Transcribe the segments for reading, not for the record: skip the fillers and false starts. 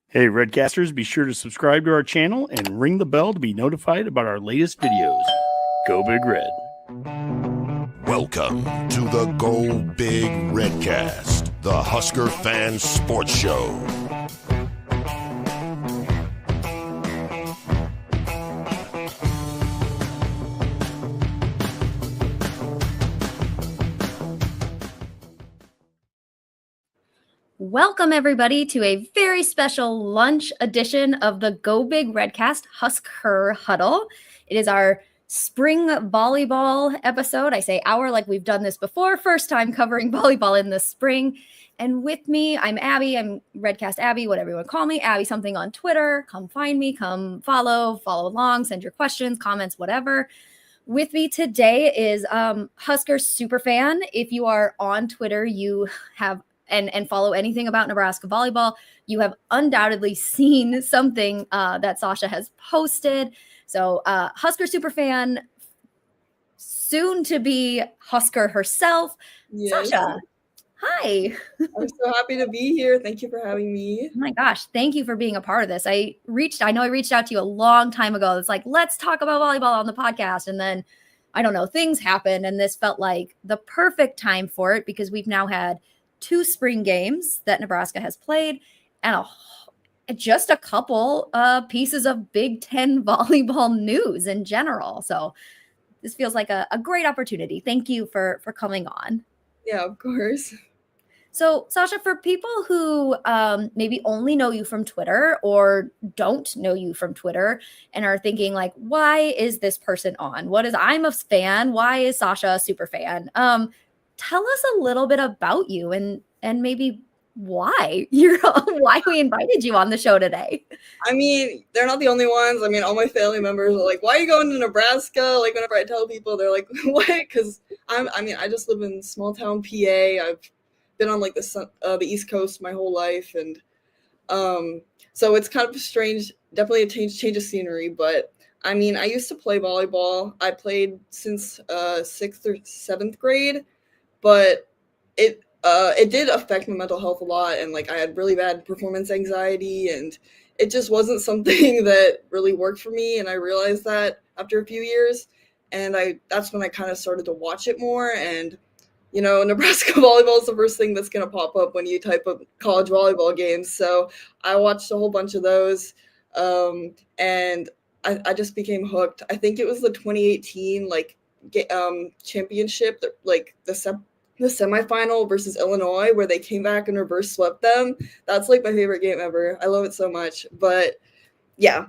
Hey, Redcasters, be sure to subscribe to our channel and ring the bell to be notified about our latest videos. Go Big Red. Welcome to the Go Big Redcast, the Husker fan sports show. Welcome, everybody, to a very special lunch edition of the Go Big Redcast HuskHer Huddle. It is our spring volleyball episode. I say our like we've done this before, first time covering volleyball in the spring. And with me, I'm Abbie. I'm Redcast Abbie, whatever you want to call me. Abbie something on Twitter. Come find me, come follow along, send your questions, comments, whatever. With me today is Husker Superfan. If you are on Twitter, you have and follow anything about Nebraska volleyball, you have undoubtedly seen something that Sasha has posted. So Husker Superfan, soon to be Husker herself. Yes. Sasha, hi. I'm so happy to be here. Thank you for having me. Oh my gosh, thank you for being a part of this. I know I reached out to you a long time ago. It's like, let's talk about volleyball on the podcast. And then, I don't know, things happened. And this felt like the perfect time for it because we've now had 2 spring games that Nebraska has played and just a couple pieces of Big Ten volleyball news in general. So this feels like a great opportunity. Thank you for coming on. Yeah, of course. So Sasha, for people who maybe only know you from Twitter or don't know you from Twitter and are thinking like, why is this person on? I'm a fan. Why is Sasha a super fan? Tell us a little bit about you and maybe why we invited you on the show today. I mean, they're not the only ones. I mean, all my family members are like, why are you going to Nebraska? Like, whenever I tell people, they're like, what? Because I just live in small town PA. I've been on like the East Coast my whole life. And so it's kind of strange, definitely a change of scenery. But I mean, I used to play volleyball. I played since 6th or 7th grade. But it did affect my mental health a lot, and like I had really bad performance anxiety, and it just wasn't something that really worked for me. And I realized that after a few years, and that's when I kind of started to watch it more. And you know, Nebraska volleyball is the first thing that's going to pop up when you type up college volleyball games. So I watched a whole bunch of those, and I just became hooked. I think it was the 2018 championship, like the semifinal versus Illinois, where they came back and reverse swept them. That's like my favorite game ever. I love it so much. But yeah,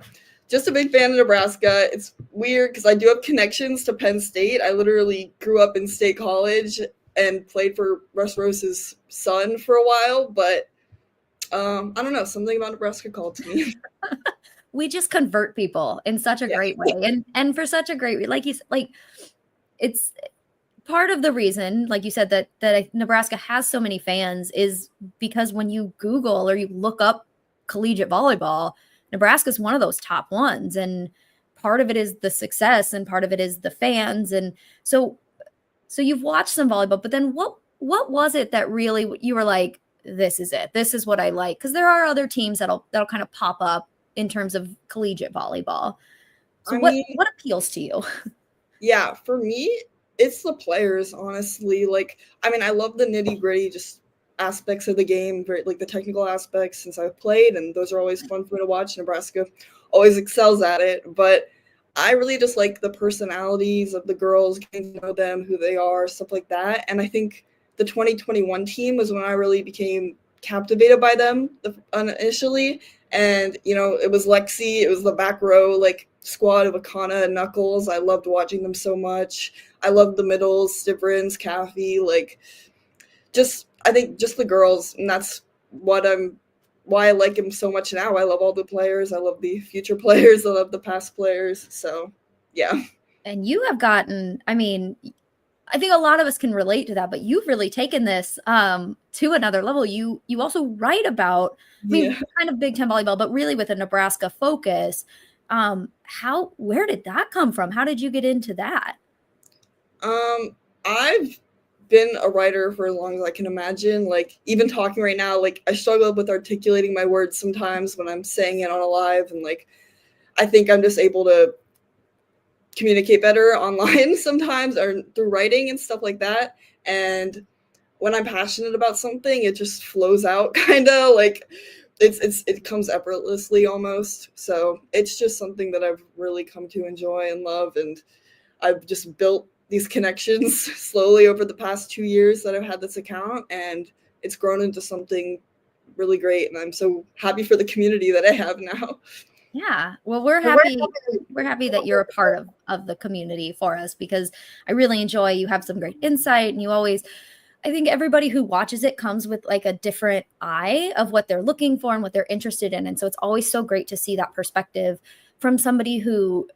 just a big fan of Nebraska. It's weird because I do have connections to Penn State. I literally grew up in State College and played for Russ Rose's son for a while. But I don't know, something about Nebraska called to me. We just convert people in such a great way, and for such a great, it's part of the reason, like you said, that Nebraska has so many fans is because when you Google or you look up collegiate volleyball, Nebraska is one of those top ones. And part of it is the success and part of it is the fans. And so you've watched some volleyball, but then what was it that really you were like, this is it. This is what I like. Because there are other teams that'll kind of pop up in terms of collegiate volleyball. So what appeals to you? Yeah, for me, it's the players, honestly. Like, I mean, I love the nitty-gritty just aspects of the game, like the technical aspects since I've played, and those are always fun for me to watch. Nebraska always excels at it, but I really just like the personalities of the girls, getting to know them, who they are, stuff like that. And I think the 2021 team was when I really became captivated by them initially. And, you know, it was Lexi, it was the back row, like, squad of Akana and Knuckles. I loved watching them so much. I loved the middles, Stivrins, Kathy, I think just the girls, and that's why I like them so much now. I love all the players. I love the future players. I love the past players. So, yeah. And you have gotten, I mean, I think a lot of us can relate to that, but you've really taken this to another level. You also write about, kind of Big Ten volleyball, but really with a Nebraska focus. Where did that come from? How did you get into that? I've been a writer for as long as I can imagine. Like, even talking right now, like, I struggle with articulating my words sometimes when I'm saying it on a live, and like, I think I'm just able to communicate better online sometimes, or through writing and stuff like that. And when I'm passionate about something, it just flows out, kind of like it comes effortlessly almost. So it's just something that I've really come to enjoy and love, and I've just built these connections slowly over the past 2 years that I've had this account, and it's grown into something really great. And I'm so happy for the community that I have now. Yeah. Well, we're happy that you're a part of the community for us, because I really enjoy, you have some great insight, and you always, I think everybody who watches it comes with like a different eye of what they're looking for and what they're interested in. And so it's always so great to see that perspective from somebody who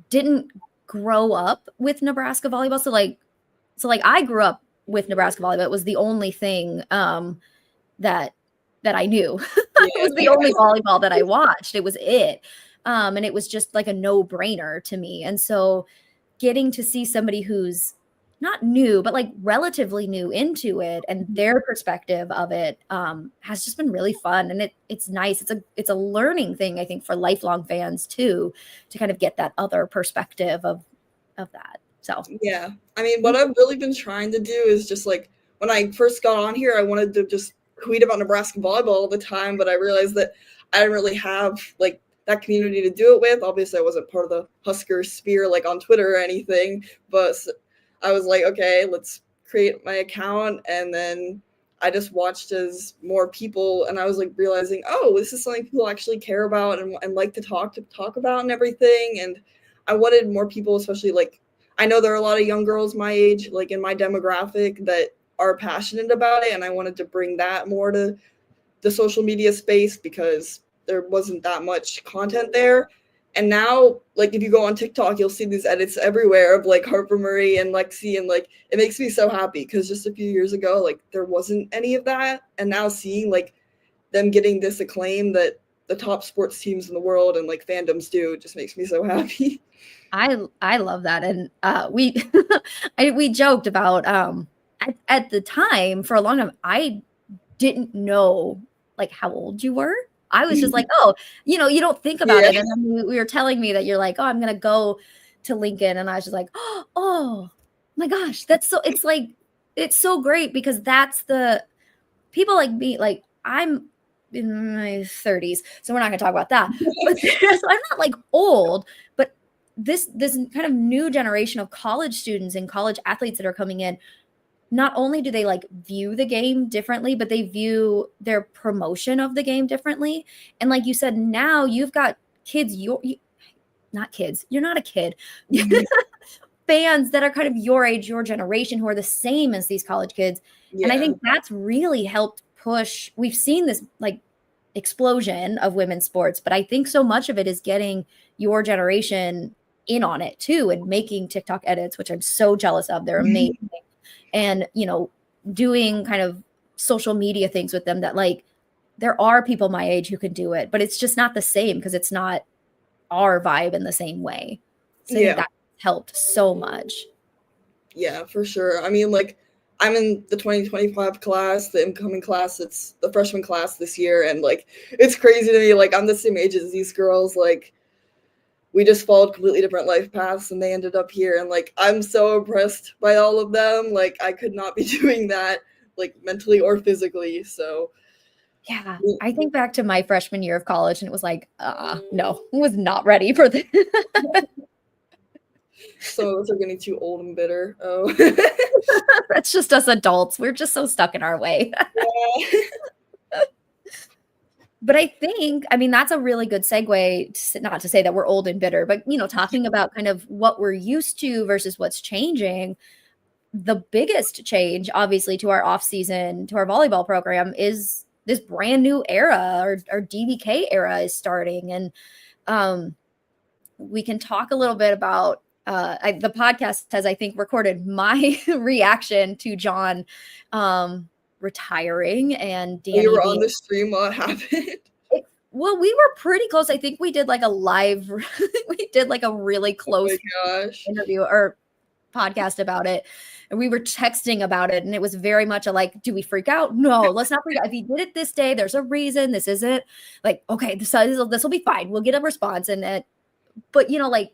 didn't grow up with Nebraska volleyball. So like I grew up with Nebraska volleyball. It was the only thing that I knew. It was the only volleyball that I watched. It was it. And it was just like a no-brainer to me. And so getting to see somebody who's not new, but like relatively new into it, and their perspective of it has just been really fun. And it's nice. It's a learning thing, I think, for lifelong fans too, to kind of get that other perspective of that. So yeah, I mean, what I've really been trying to do is just like, when I first got on here, I wanted to just tweet about Nebraska volleyball all the time, but I realized that I didn't really have like that community to do it with. Obviously, I wasn't part of the Husker sphere like on Twitter or anything, but I was like, okay, let's create my account. And then I just watched as more people, and I was like realizing, oh, this is something people actually care about and like to talk about and everything. And I wanted more people, especially like, I know there are a lot of young girls my age, like in my demographic, that are passionate about it. And I wanted to bring that more to the social media space, because there wasn't that much content there. And now, like, if you go on TikTok, you'll see these edits everywhere of like Harper Murray and Lexi, and like, it makes me so happy, because just a few years ago, like, there wasn't any of that. And now seeing like them getting this acclaim that the top sports teams in the world and like fandoms do, just makes me so happy. I love that. And we joked about at the time, for a long time, I didn't know like how old you were. I was just like, oh, you don't think about it. And then we were telling me that you're like, oh, I'm going to go to Lincoln. And I was just like, oh my gosh, it's so great, because that's the people like me, like I'm in my 30s. So we're not going to talk about that. But so I'm not like old, but this kind of new generation of college students and college athletes that are coming in, not only do they like view the game differently, but they view their promotion of the game differently. And like you said, now you've got kids, not kids, you're not a kid, fans that are kind of your age, your generation, who are the same as these college kids. Yeah. And I think that's really helped push. We've seen this like explosion of women's sports, but I think so much of it is getting your generation in on it too, and making TikTok edits, which I'm so jealous of. They're amazing. And, doing kind of social media things with them, that like, there are people my age who can do it, but it's just not the same, because it's not our vibe in the same way. So I think that helped so much. Yeah, for sure. I mean, like, I'm in the 2025 class, the incoming class. It's the freshman class this year. And like, it's crazy to me. Like, I'm the same age as these girls. Like, we just followed completely different life paths, and they ended up here. And like, I'm so impressed by all of them. Like, I could not be doing that, like, mentally or physically. So yeah, I think back to my freshman year of college, and it was like, no, I was not ready for this. Some of us are getting too old and bitter. Oh, that's just us adults. We're just so stuck in our way. Yeah. But I think, I mean, that's a really good segue, not to say that we're old and bitter, but, talking about kind of what we're used to versus what's changing. The biggest change, obviously, to our off season, to our volleyball program, is this brand new era. Our DBK era is starting. And we can talk a little bit about, the podcast has, I think, recorded my reaction to John retiring and Danny. You were on the stream while it happened. Well, we were pretty close. I think we did like a live, we did like a really close interview, or podcast about it, and we were texting about it, and it was very much a like, do we freak out? No, let's not freak out. If he did it this day, there's a reason. This isn't like, okay, this will be fine. We'll get a response. And but like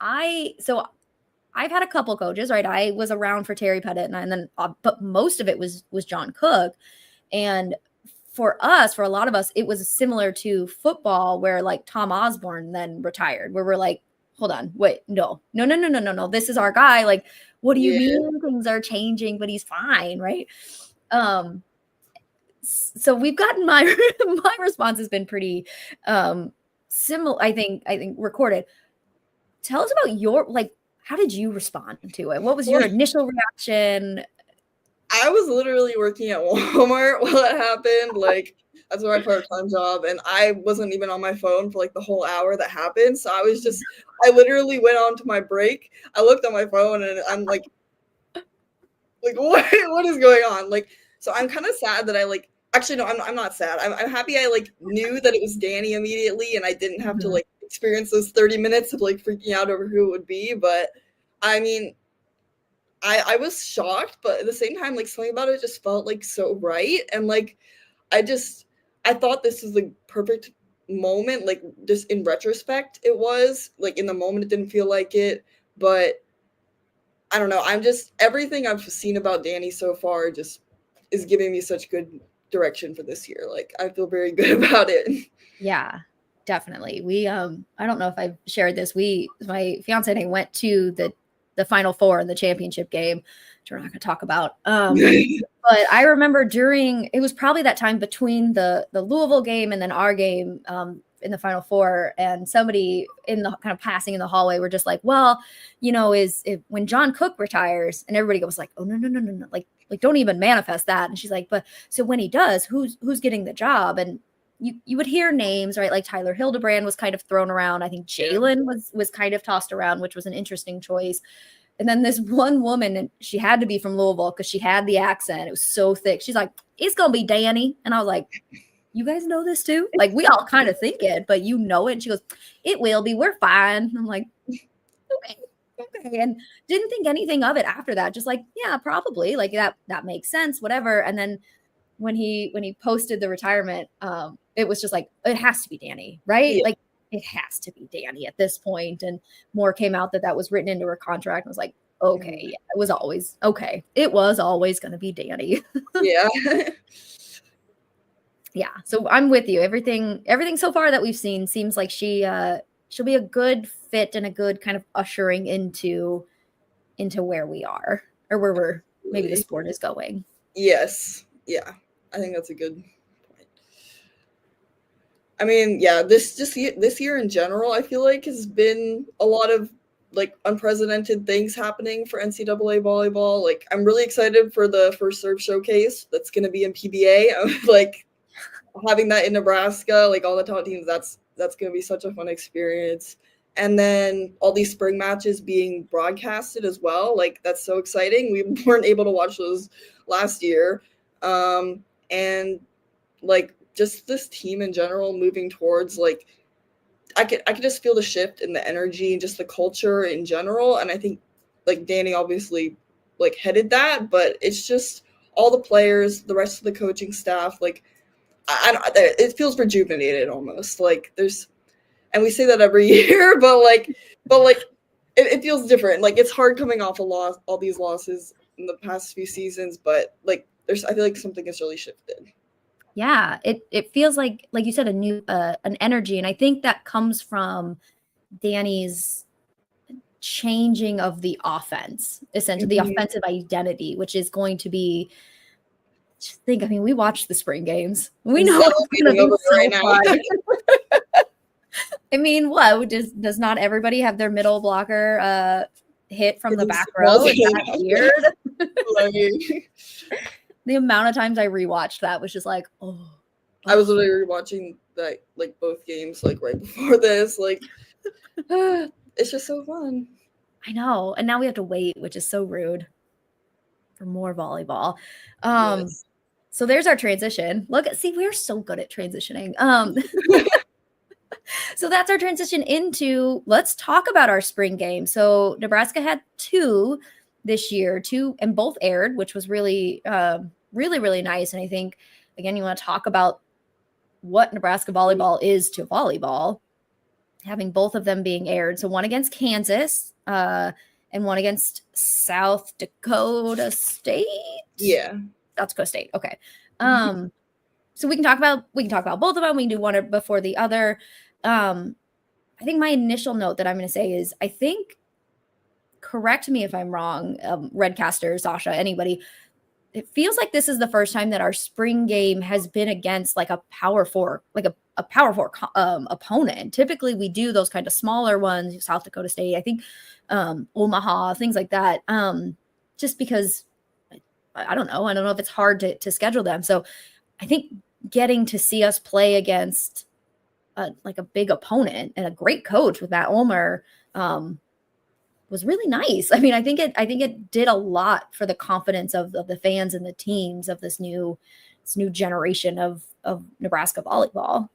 I've had a couple coaches, right? I was around for Terry Pettit, and then but most of it was John Cook. And for a lot of us, it was similar to football, where like Tom Osborne then retired, where we're like, hold on, wait, no. This is our guy. Like, what do you mean things are changing, but he's fine, right? So we've gotten my response has been pretty similar. I think recorded. Tell us about your how did you respond to it? What was your initial reaction? I was literally working at Walmart while it happened. Like, that's my part-time job, and I wasn't even on my phone for like the whole hour that happened. So I literally went on to my break. I looked at my phone, and I'm like what is going on? Like, so I'm kind of sad that actually no, I'm not sad. I'm happy I knew that it was Danny immediately, and I didn't have to experience those 30 minutes of freaking out over who it would be. But I mean, I was shocked, but at the same time, something about it just felt so right. And I thought this was the perfect moment. Just in retrospect, it was in the moment, it didn't feel like it, but I don't know. Everything I've seen about Danny so far just is giving me such good direction for this year. I feel very good about it. Yeah, definitely. We, I don't know if I've shared this. My fiance and I went to the Final Four in the championship game, which we're not going to talk about. But I remember it was probably that time between the Louisville game and then our game in the Final Four, and somebody in the kind of passing in the hallway were just like, well, when John Cook retires, and everybody goes like, oh, no. Like don't even manifest that. And she's like, but so when he does, who's getting the job? And you would hear names, right? Like Tyler Hildebrand was kind of thrown around. I think Jalen was kind of tossed around, which was an interesting choice. And then this one woman, and she had to be from Louisville because she had the accent. It was so thick. She's like, it's going to be Danny. And I was like, you guys know this too? We all kind of think it, but you know it. And she goes, it will be. We're fine. And I'm like, okay. And didn't think anything of it after that. Just yeah, probably. That makes sense, whatever. And then when he posted the retirement, it was just it has to be Danny, right? Yeah. It has to be Danny at this point. And more came out that was written into her contract. And was like, okay, yeah, it was always okay. It was always going to be Danny. Yeah. Yeah. So I'm with you. Everything so far that we've seen seems like she'll be a good fit and a good kind of ushering into where we are, or where maybe the sport is going. Yes. Yeah. I think that's a good point. I mean, yeah, this year in general, I feel has been a lot of unprecedented things happening for NCAA volleyball. I'm really excited for the first serve showcase that's going to be in PBA. Having that in Nebraska, all the top teams, that's going to be such a fun experience. And then all these spring matches being broadcasted as well. That's so exciting. We weren't able to watch those last year. And just this team in general moving towards I could just feel the shift in the energy and just the culture in general. And I think Danny obviously headed that, but it's just all the players, the rest of the coaching staff, it feels rejuvenated almost. And we say that every year, but it feels different. It's hard coming off a loss, all these losses in the past few seasons, but I feel something has really shifted. Yeah, it feels like you said, a new an energy, and I think that comes from Danny's changing of the offense, essentially the offensive identity, which is going to be. Just think, I mean, we watched the spring games. We know it's going to be so right now. I mean, what does not everybody have their middle blocker hit from the back row? Is that weird? The amount of times I rewatched that was just oh. I was literally rewatching that both games right before this. It's just so fun. I know, and now we have to wait, which is so rude, for more volleyball. Yes. So there's our transition. See, we're so good at transitioning. So that's our transition into, let's talk about our spring game. So Nebraska had 2 this year, 2, and both aired, which was really, really nice. And I think, again, you want to talk about what Nebraska volleyball is to volleyball, having both of them being aired. So one against Kansas, and one against South Dakota State. Yeah. South Dakota State. Okay. So we can talk about both of them. We can do one before the other. I think my initial note that I'm going to say is, I think, correct me if I'm wrong, Redcaster, Sasha, anybody, it feels like this is the first time that our spring game has been against like a power four, opponent. Typically we do those kind of smaller ones, South Dakota State, I think, Omaha, things like that. Just because I don't know if it's hard to schedule them. So I think getting to see us play against like a big opponent and a great coach with Matt Ulmer was really nice. I mean, I think it did a lot for the confidence of the fans and the teams of this new generation of Nebraska volleyball.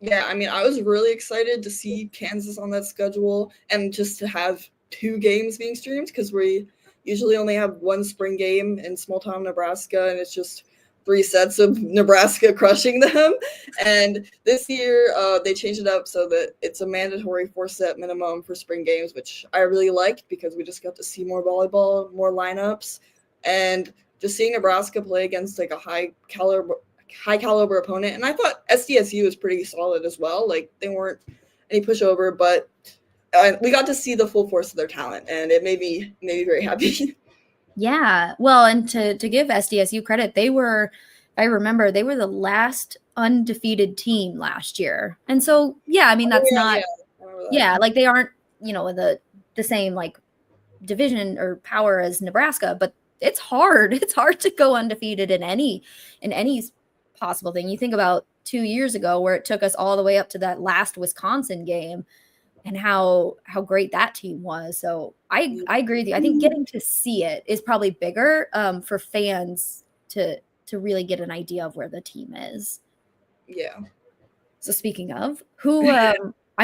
Yeah, I mean, I was really excited to see Kansas on that schedule and just to have 2 games being streamed, because we usually only have 1 spring game in small town Nebraska, and it's just 3 sets of Nebraska crushing them. And this year they changed it up so that it's a mandatory 4-set minimum for spring games, which I really liked because we just got to see more volleyball, more lineups, and just seeing Nebraska play against like a high caliber opponent. And I thought SDSU was pretty solid as well. Like, they weren't any pushover, but we got to see the full force of their talent, and it made me very happy. Yeah. Well, and to give SDSU credit, I remember they were the last undefeated team last year. And so, yeah, I mean, that's like they aren't, in the same like division or power as Nebraska, but it's hard. It's hard to go undefeated in any possible thing. You think about 2 years ago where it took us all the way up to that last Wisconsin game, and how great that team was. So I agree with you. I think getting to see it is probably bigger for fans to really get an idea of where the team is. Yeah. So speaking of, who I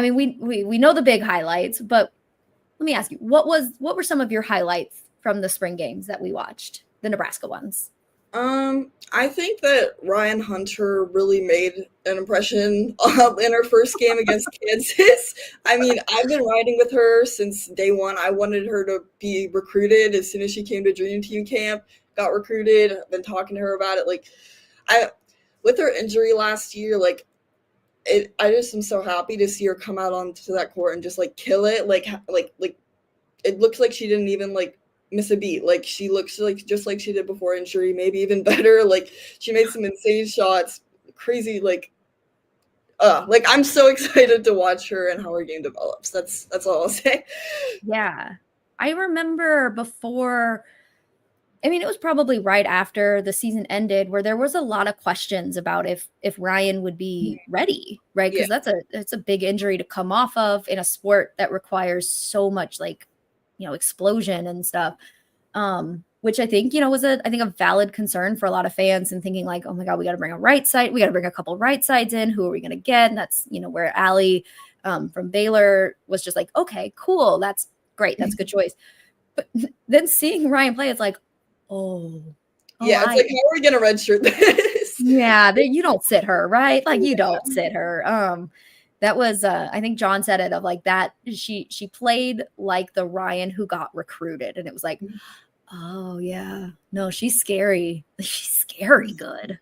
mean, we know the big highlights, but let me ask you, what were some of your highlights from the spring games that we watched, the Nebraska ones? I think that Ryan Hunter really made an impression in her first game against Kansas. I mean, I've been riding with her since day one. I wanted her to be recruited as soon as she came to Dream Team camp, got recruited. I've been talking to her about it. Like, with her injury last year, like, I just am so happy to see her come out onto that court and just like kill it. Like it looks like she didn't even like miss a beat. Like, she looks like just like she did before injury, maybe even better. Like, she made some insane shots, crazy. Like I'm so excited to watch her and how her game develops. That's all I'll say. Yeah, I remember before. I mean, it was probably right after the season ended where there was a lot of questions about if Ryan would be ready, right? Because that's a big injury to come off of in a sport that requires so much like, explosion and stuff. Which I think, was a valid concern for a lot of fans, and thinking like, oh my God, we got to bring a couple right sides in. Who are we going to get? And that's, where Abbie from Baylor was just like, okay, cool. That's great. That's a good choice. But then seeing Ryan play, it's like, yeah, it's like, how are we going to redshirt this? Yeah, you don't sit her, right? Like, you don't sit her. That was, I think John said it, of like that. She played like the Ryan who got recruited. And it was like, oh yeah, no, she's scary. She's scary good.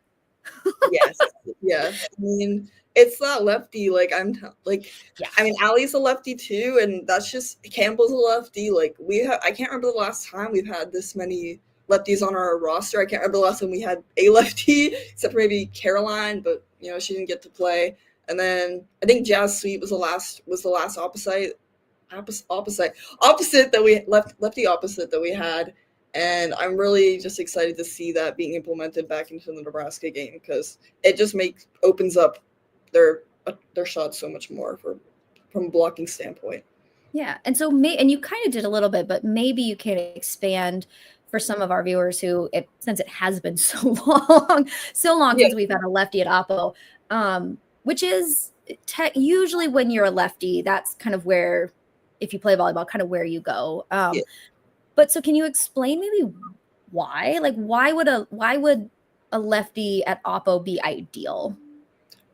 Yes. Yeah. I mean, it's that lefty. Like, I mean, Allie's a lefty too. And that's just, Campbell's a lefty. Like, I can't remember the last time we've had this many lefties on our roster. I can't remember the last time we had a lefty, except for maybe Caroline, but she didn't get to play. And then I think Jazz Sweet was the last opposite that we lefty opposite that we had. And I'm really just excited to see that being implemented back into the Nebraska game, because it just opens up their shots so much more from a blocking standpoint. Yeah. And so and you kind of did a little bit, but maybe you can expand for some of our viewers who, since it has been so long since we've had a lefty at Oppo, which is usually when you're a lefty, that's kind of where, if you play volleyball, kind of where you go. Yeah. But so can you explain maybe why? Like, why would a lefty at oppo be ideal?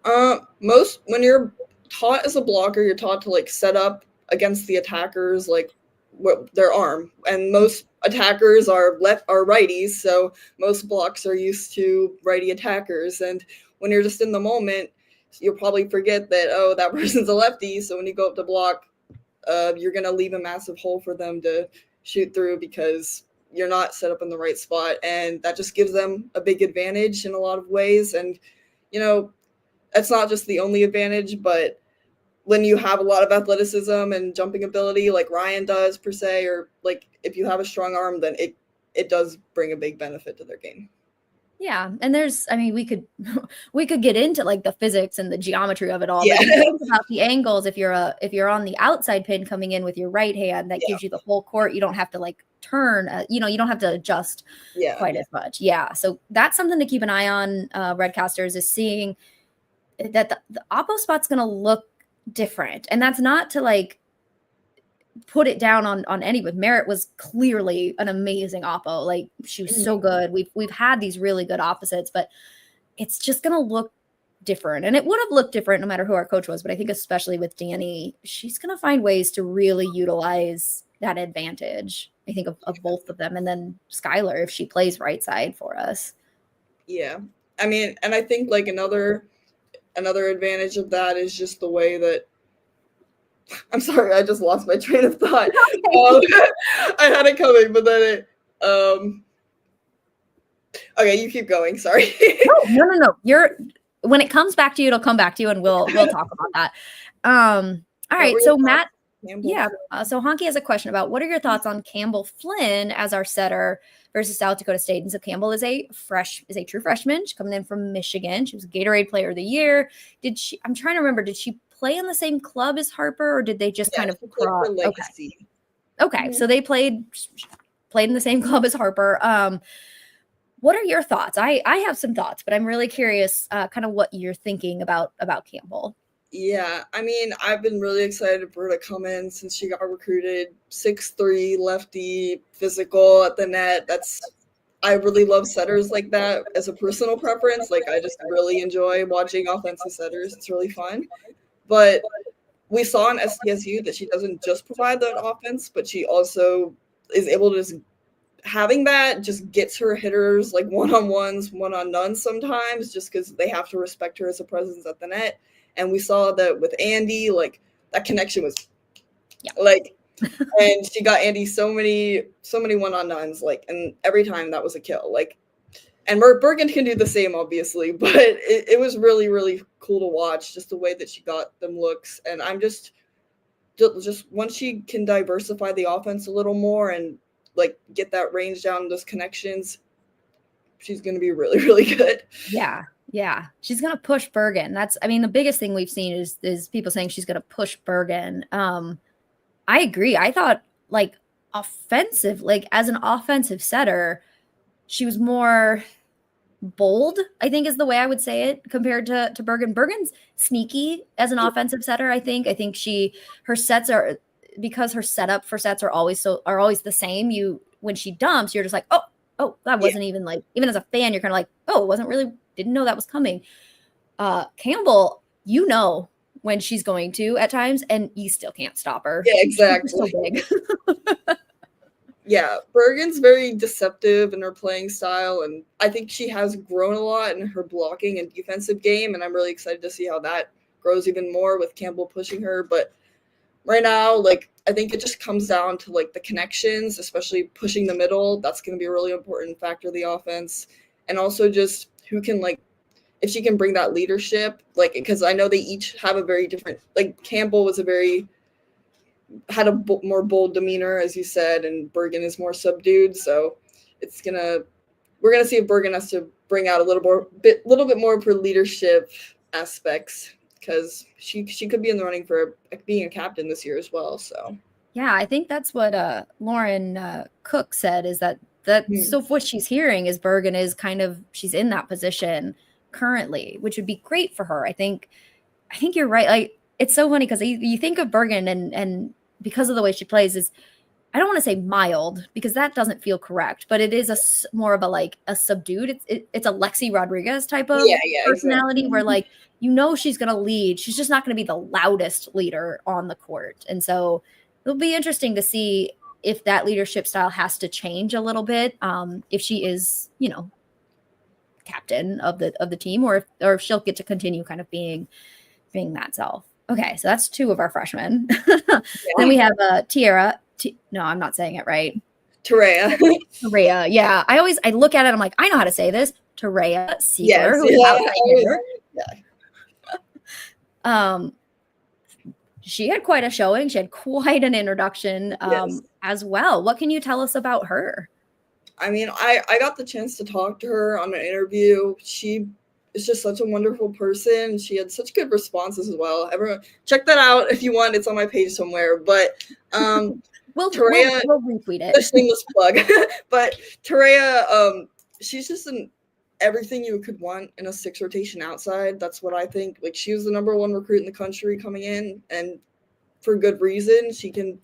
When you're taught as a blocker, you're taught to like set up against the attackers like their arm, and most attackers are righties, so most blocks are used to righty attackers. And when you're just in the moment, you'll probably forget that, oh, that person's a lefty, so when you go up to block, you're gonna leave a massive hole for them to shoot through because you're not set up in the right spot, and that just gives them a big advantage in a lot of ways. And that's not just the only advantage, but when you have a lot of athleticism and jumping ability like Ryan does per se, or like if you have a strong arm, then it does bring a big benefit to their game. Yeah. And we could get into like the physiks and the geometry of it all. Yeah. But you think about the angles, if you're on the outside pin coming in with your right hand, that gives you the whole court. You don't have to like turn, you don't have to adjust quite as much. Yeah. So that's something to keep an eye on, Redcasters, is seeing that the oppo spot's going to look different. And that's not to like put it down on any, but Merritt was clearly an amazing oppo. Like, she was so good. We've had these really good opposites, but it's just going to look different. And it would have looked different no matter who our coach was. But I think especially with Danny, she's going to find ways to really utilize that advantage, I think, of both of them. And then Skylar, if she plays right side for us. Yeah. I mean, and I think like another advantage of that is just the way that, I'm sorry, I just lost my train of thought. I had it coming, but then okay, you keep going. Sorry. No. When it comes back to you, it'll come back to you, and we'll talk about that. All right. So Matt, so Honky has a question about, what are your thoughts on Campbell Flynn as our setter versus South Dakota State? And so Campbell is a true freshman. She's coming in from Michigan. She was a Gatorade Player of the Year. I'm trying to remember, did she play in the same club as Harper, or did they just kind of cross? Okay. So they played in the same club as Harper. What are your thoughts? I have some thoughts, but I'm really curious kind of what you're thinking about Campbell. Yeah, I mean, I've been really excited for her to come in since she got recruited. 6'3", lefty, physical at the net. I really love setters like that as a personal preference. Like, I just really enjoy watching offensive setters. It's really fun. But we saw in SDSU that she doesn't just provide that offense, but she also is able to just, having that just gets her hitters like one-on-ones, one-on-none sometimes, just because they have to respect her as a presence at the net. And we saw that with Andy, like, that connection was like, and she got Andy so many one-on-ones, like, and every time that was a kill. Like, and Bergen can do the same, obviously, but it was really, really cool to watch, just the way that she got them looks. And I'm just once she can diversify the offense a little more and like get that range down, those connections, she's going to be really, really good. Yeah. She's going to push Bergen. The biggest thing we've seen is people saying she's going to push Bergen. I agree. I thought like offensive, like as an offensive setter, she was more bold, I think is the way I would say it, compared to Bergen. Bergen's sneaky as an offensive setter. I think her sets are, because her setup for sets are always the same. When she dumps, you're just like, oh, that wasn't even like, even as a fan, you're kind of like, oh, it wasn't really, didn't know that was coming. Campbell, when she's going to at times, and you still can't stop her. Yeah, exactly. So big. Yeah, Bergen's very deceptive in her playing style, and I think she has grown a lot in her blocking and defensive game, and I'm really excited to see how that grows even more with Campbell pushing her. But right now, like, I think it just comes down to like the connections, especially pushing the middle. That's going to be a really important factor of the offense. And also just who can, like, if she can bring that leadership, like, because I know they each have a very different, like, Campbell had a more bold demeanor, as you said, and Bergen is more subdued. So we're gonna see if Bergen has to bring out a little bit more of her leadership aspects, because she could be in the running for being a captain this year as well. So yeah, I think that's what Lauren Cook said, is that so what she's hearing is Bergen is she's in that position currently, which would be great for her. I think I think you're right. Like, it's so funny because you think of Bergen and because of the way she plays is, I don't want to say mild because that doesn't feel correct, but it is more of a like a subdued. It's a Lexi Rodriguez type of personality exactly. where like she's gonna lead. She's just not gonna be the loudest leader on the court, and so it'll be interesting to see if that leadership style has to change a little bit. If she is captain of the team, or if she'll get to continue kind of being that self. Okay, so that's two of our freshmen. Then we have Tiara. No, I'm not saying it right. Terea. Terea, yeah. I look at it, I'm like, I know how to say this. Terea Siegler, Yes, who is outside hitter. Yeah. She had quite a showing. She had quite an introduction as well. What can you tell us about her? I mean, I got the chance to talk to her on an interview. She is just such a wonderful person. She had such good responses as well. Everyone, check that out if you want. It's on my page somewhere. But we'll retweet it. A shameless plug. But Terea, she's just everything you could want in a 6 rotation outside. That's what I think. Like, she was the #1 recruit in the country coming in, and for good reason. She can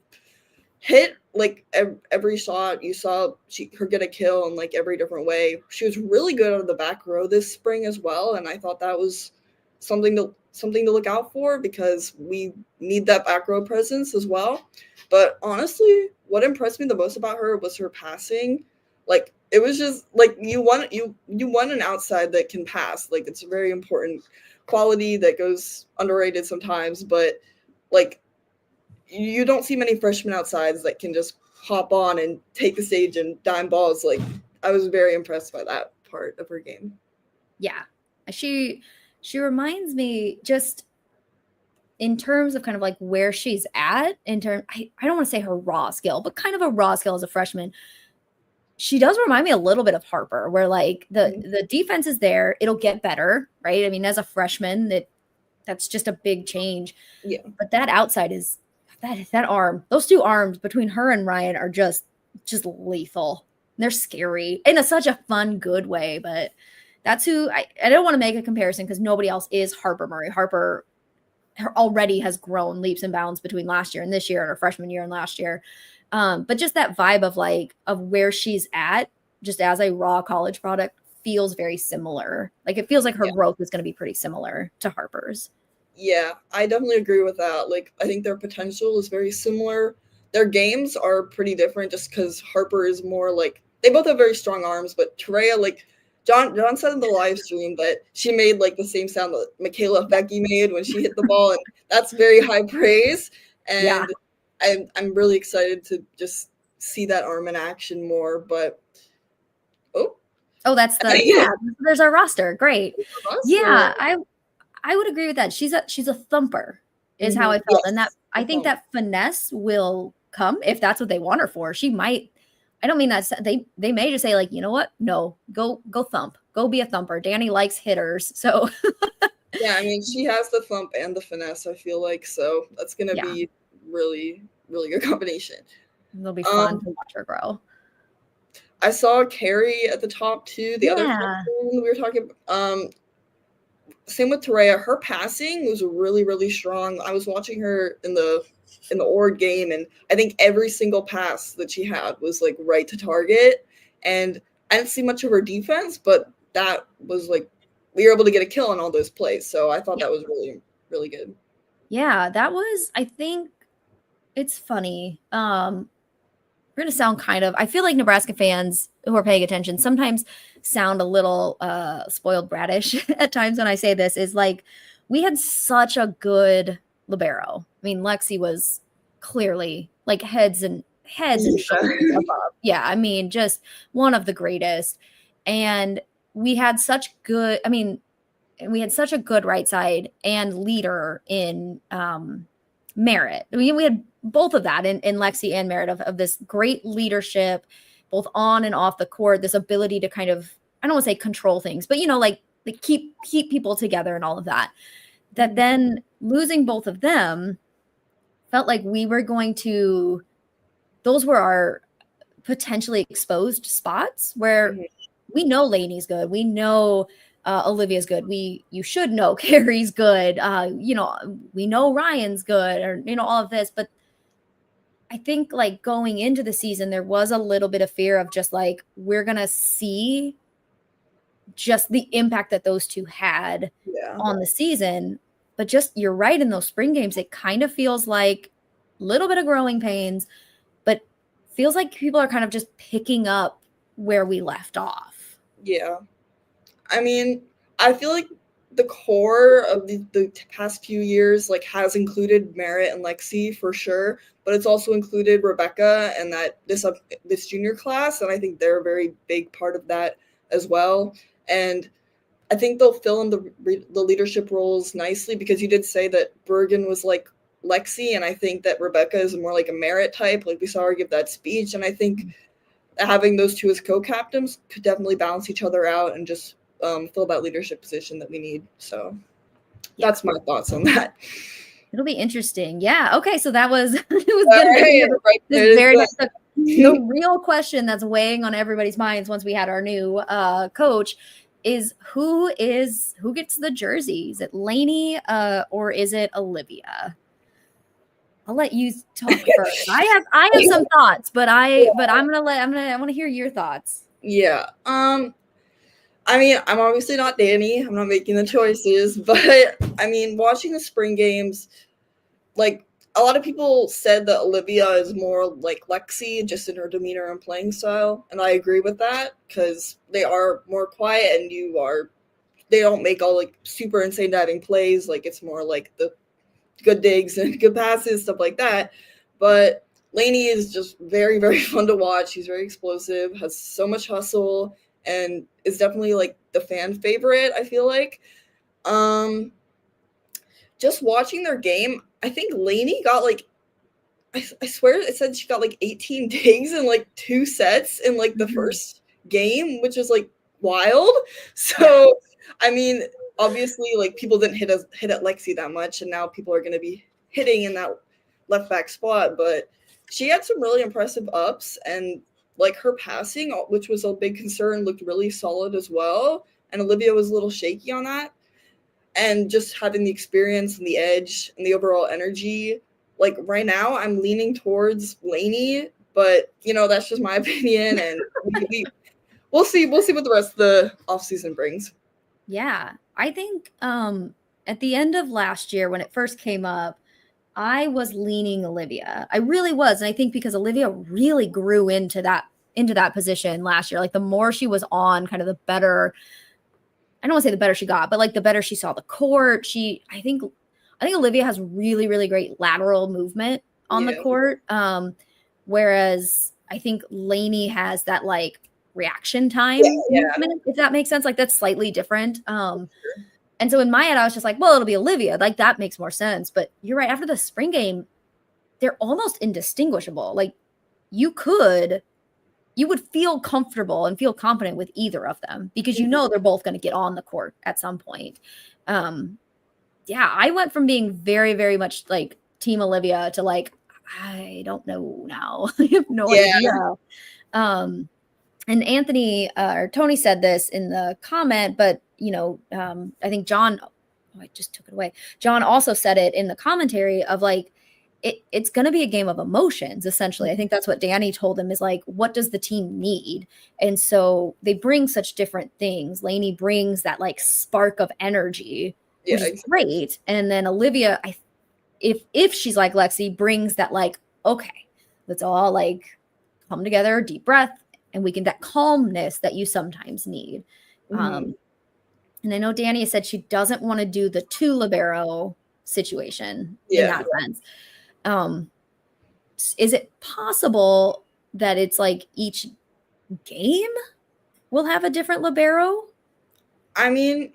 hit like every shot. You saw her get a kill in like every different way. She was really good out of the back row this spring as well, and I thought that was something to look out for because we need that back row presence as well. But honestly, what impressed me the most about her was her passing. Like, it was just like you want an outside that can pass. Like, it's a very important quality that goes underrated sometimes, but like, you don't see many freshmen outsides that can just hop on and take the stage and dime balls. Like, I was very impressed by that part of her game. Yeah. She reminds me just in terms of kind of like where she's at I don't want to say her raw skill, but kind of a raw skill as a freshman. She does remind me a little bit of Harper, where like the defense is there. It'll get better, right? I mean, as a freshman, that's just a big change. Yeah. But that outside is that arm, those two arms between her and Ryan are just lethal. They're scary in such a fun, good way. But that's who I don't want to make a comparison because nobody else is Harper Murray. Harper already has grown leaps and bounds between last year and this year and her freshman year and last year. But just that vibe of where she's at, just as a raw college product, feels very similar. Like, it feels like her growth is going to be pretty similar to Harper's. Yeah, I definitely agree with that. Like, I think their potential is very similar. Their games are pretty different just because Harper is more like, they both have very strong arms, but Terea, like, John said in the live stream that she made like the same sound that Michaela Becky made when she hit the ball, and that's very high praise. And I'm really excited to just see that arm in action more. But that's there's our roster. Great. Yeah, I would agree with that. She's a thumper is how I felt. And that I think that finesse will come if that's what they want her for. She might, I don't mean that they may just say like, you know what? No, go thump, go be a thumper. Danny likes hitters. So yeah, I mean, she has the thump and the finesse, I feel like, so that's going to be really, really good combination. It'll be fun to watch her grow. I saw Carrie at the top too. The other person we were talking about. Same with Terea. Her passing was really, really strong. I was watching her in the Ord game, and I think every single pass that she had was like right to target. And I didn't see much of her defense, but that was like, we were able to get a kill on all those plays. So I thought that was really, really good. Yeah, that was, I think it's funny. We're going to sound I feel like Nebraska fans who are paying attention sometimes sound a little spoiled bratish at times when I say this, is like, we had such a good libero. I mean, Lexi was clearly like heads and shoulders above. Yeah, I mean, just one of the greatest. And we had such a good right side and leader in Merritt. I mean, we had both of that in Lexi and Merritt of this great leadership, both on and off the court, this ability to kind of, I don't want to say control things, but, like keep people together and all of that. That then losing both of them felt like we were going to, those were our potentially exposed spots where we know Laney's good. We know Olivia's good. You should know Carrie's good. We know Ryan's good, or all of this. But I think like going into the season, there was a little bit of fear of just like we're gonna see just the impact that those two had on the season. But just you're right, in those spring games, it kind of feels like a little bit of growing pains, but feels like people are kind of just picking up where we left off. Yeah. I mean, I feel like the core of the past few years like has included Merritt and Lexi for sure, but it's also included Rebecca and this junior class, and I think they're a very big part of that as well. And I think they'll fill in the leadership roles nicely, because you did say that Bergen was like Lexi, and I think that Rebecca is more like a Merritt type. Like we saw her give that speech, and I think having those two as co-captains could definitely balance each other out and just fill that leadership position that we need. So that's my thoughts on that. It'll be interesting. Yeah. Okay. So that was it was gonna be the real question that's weighing on everybody's minds once we had our new coach is who gets the jersey? Is it Lainey or is it Olivia? I'll let you talk first. I have some thoughts, but I want to hear your thoughts. Yeah. I mean, I'm obviously not Danny. I'm not making the choices, but I mean, watching the spring games, like a lot of people said that Olivia is more like Lexi just in her demeanor and playing style. And I agree with that, because they are more quiet and they don't make all like super insane diving plays. Like it's more like the good digs and good passes, stuff like that. But Lainey is just very, very fun to watch. She's very explosive, has so much hustle, and is definitely like the fan favorite, I feel like. Just watching their game, I think Lainey got like, I swear it said she got like 18 digs in like 2 sets in like the first game, which is like wild. So, I mean, obviously like people didn't hit at Lexi that much, and now people are going to be hitting in that left back spot. But she had some really impressive ups, and like her passing, which was a big concern, looked really solid as well. And Olivia was a little shaky on that. And just having the experience and the edge and the overall energy, like right now I'm leaning towards Lainey, but that's just my opinion, and we'll see what the rest of the offseason brings. Yeah. I think at the end of last year when it first came up, I was leaning Olivia. I really was. And I think because Olivia really grew into that position last year, like the more she was on, kind of the better, I don't want to say the better she got, but like the better she saw the court. I think Olivia has really, really great lateral movement on the court. Whereas I think Lainey has that like reaction time movement, if that makes sense. Like that's slightly different. And so in my head, I was just like, well, it'll be Olivia. Like that makes more sense. But you're right. After the spring game, they're almost indistinguishable. Like you would feel comfortable and feel confident with either of them because they're both going to get on the court at some point. I went from being very, very much like Team Olivia to like, I don't know now. I have no idea. And Anthony or Tony said this in the comment, but I think John, I just took it away. John also said it in the commentary of like, it's going to be a game of emotions, essentially. I think that's what Danny told him is like, what does the team need? And so they bring such different things. Lainey brings that like spark of energy, which is great. And then Olivia, if she's like Lexi, brings that like, okay, let's all like come together, deep breath, and we can that calmness that you sometimes need. And I know Danny said she doesn't want to do the 2 libero situation in that sense. Is it possible that it's like each game will have a different libero? I mean,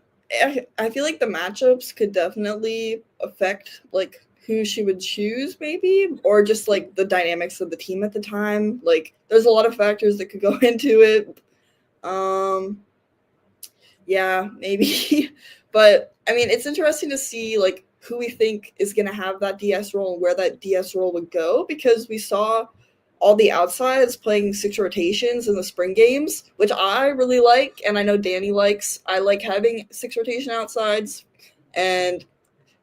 I feel like the matchups could definitely affect like who she would choose, maybe, or just like the dynamics of the team at the time. Like there's a lot of factors that could go into it. Yeah, maybe. But I mean, it's interesting to see like who we think is going to have that DS role and where that DS role would go, because we saw all the outsides playing 6 rotations in the spring games, which I really like, and I know Danny likes. I like having 6 rotation outsides, and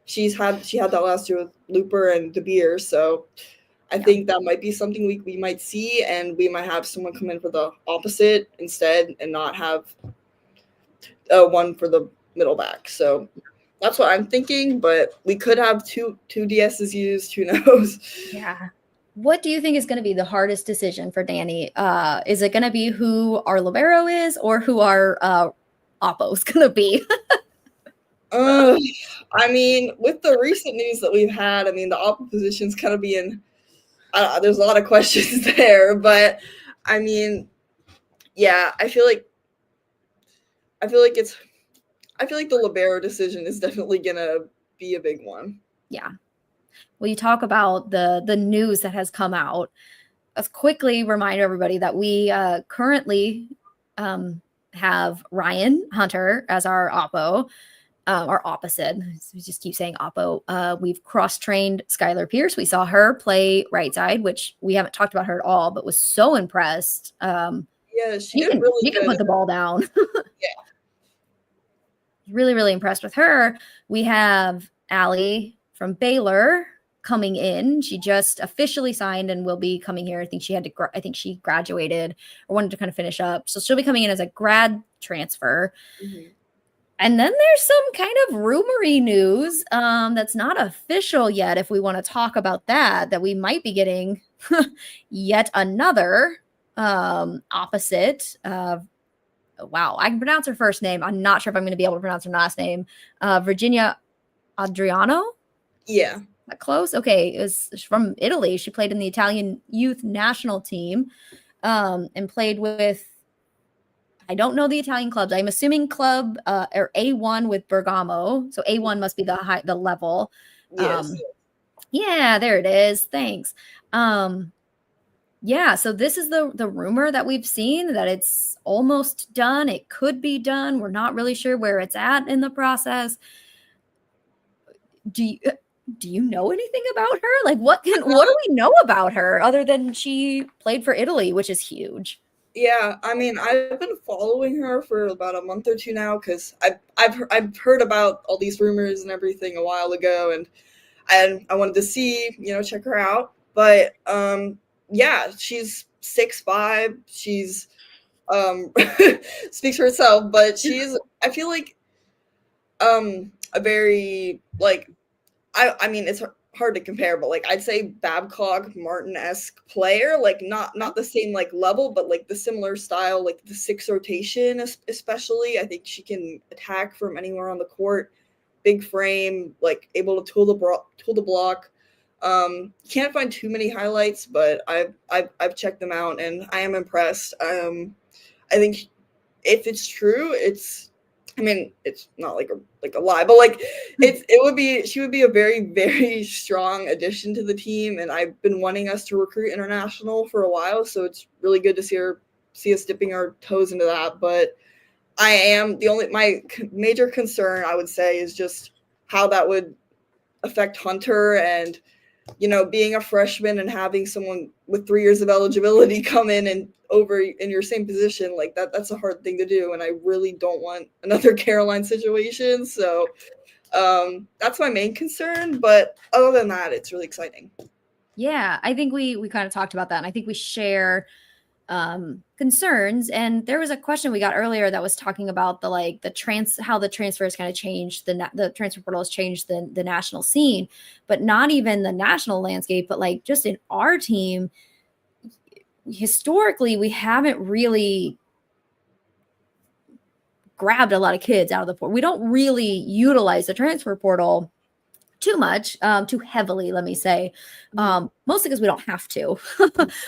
she had that last year with Looper and De Beer, so I think that might be something we might see, and we might have someone come in for the opposite instead and not have one for the middle back. So that's what I'm thinking, but we could have two DSs used. Who knows? Yeah. What do you think is going to be the hardest decision for Danny? Is it going to be who our libero is or who our oppo is going to be? I mean, with the recent news that we've had, I mean, the oppo position's kind of being, there's a lot of questions there, but I mean, yeah, I feel like the libero decision is definitely gonna be a big one. Yeah. Well, you talk about the news that has come out. Let's quickly remind everybody that we currently have Ryan Hunter as our oppo, or opposite. We just keep saying oppo. We've cross-trained Skylar Pierce. We saw her play right side, which we haven't talked about her at all, but was so impressed. Yeah, she did really good. Can put the ball down. Yeah. Really, really impressed with her. We have Abbie from Baylor coming in. She just officially signed and will be coming here. I think she graduated or wanted to kind of finish up. So she'll be coming in as a grad transfer. Mm-hmm. And then there's some kind of rumory news that's not official yet. If we want to talk about that we might be getting yet another opposite. Wow, I can pronounce her first name. I'm not sure if I'm going to be able to pronounce her last name. Virginia Adriano? Yeah. That close? Okay, it was from Italy. She played in the Italian youth national team and played with, I don't know the Italian clubs. I'm assuming club or A1 with Bergamo. So A1 must be the level. Yes. Yeah, there it is. Thanks. Yeah, so this is the rumor that we've seen, that it's almost done. It could be done. We're not really sure where it's at in the process. Do you know anything about her? Like, what do we know about her other than she played for Italy, which is huge? Yeah, I mean, I've been following her for about a month or two now because I've heard about all these rumors and everything a while ago, and I wanted to see, check her out. But yeah, she's 6'5". She's speaks for herself, but she's, I feel like a very, like, I mean, it's hard to compare, but like I'd say Babcock Martin-esque player, like not the same like level, but like the similar style, like the 6 rotation especially. I think she can attack from anywhere on the court, big frame, like able to tool the block. Can't find too many highlights, but I've checked them out and I am impressed. I think if it's true, I mean, it's not like a lie, but like she would be a very, very strong addition to the team. And I've been wanting us to recruit international for a while. So it's really good to see us dipping our toes into that. But my major concern, I would say, is just how that would affect Hunter and, being a freshman and having someone with 3 years of eligibility come in and over in your same position, like that's a hard thing to do. And I really don't want another Caroline situation. So that's my main concern. But other than that, it's really exciting. Yeah, I think we kind of talked about that. And I think we share concerns. And there was a question we got earlier that was talking about how the transfer has kind of changed, the transfer portal has changed the national scene, but not even the national landscape, but like just in our team, historically, we haven't really grabbed a lot of kids out of the portal. We don't really utilize the transfer portal too much, too heavily, let me say, mostly because we don't have to.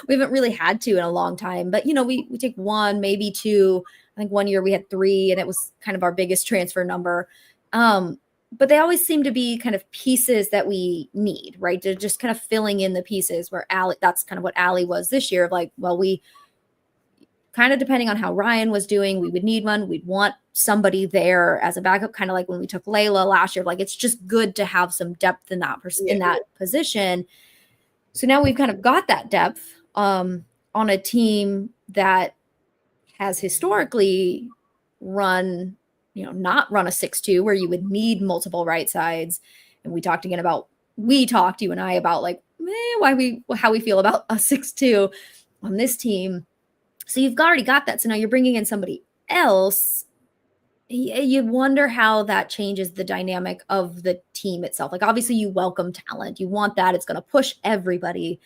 We haven't really had to in a long time, but we take 1, maybe 2. I think one year we had 3 and it was kind of our biggest transfer number. But they always seem to be kind of pieces that we need, right? They're just kind of filling in the pieces where that's kind of what Abbie was this year. Like, well, we kind of, depending on how Ryan was doing, we would need one. We'd want somebody there as a backup, kind of like when we took Layla last year. Like, it's just good to have some depth in that in that position. So now we've kind of got that depth. on a team that has historically run, not run a 6-2 where you would need multiple right sides. And we talked, you and I, about like how we feel about a 6-2 on this team. So you've already got that. So now you're bringing in somebody else. You wonder how that changes the dynamic of the team itself. Like, obviously you welcome talent. You want that. It's going to push everybody.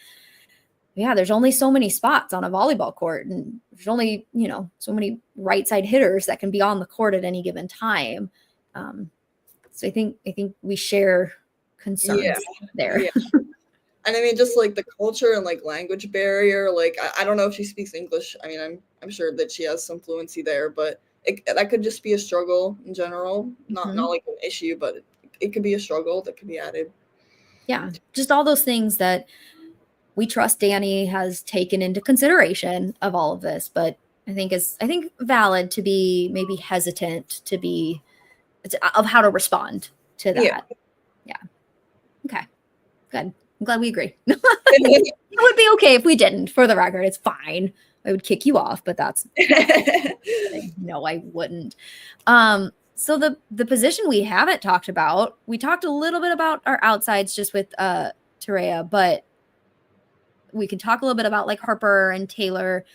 Yeah, there's only so many spots on a volleyball court, and there's only, so many right side hitters that can be on the court at any given time. So I think we share concerns there. Yeah. And I mean, just like the culture and like language barrier, like I don't know if she speaks English. I mean, I'm sure that she has some fluency there, but that could just be a struggle in general. Not like an issue, but it could be a struggle that could be added. Yeah, just all those things that we trust Danny has taken into consideration of all of this, but I think valid to be maybe hesitant of how to respond to that. Yeah. Okay. Good. I'm glad we agree. It would be okay if we didn't, for the record. It's fine. I would kick you off, but that's no, I wouldn't. So the position we haven't talked about, we talked a little bit about our outsides just with Terea, but we can talk a little bit about like Harper and Taylor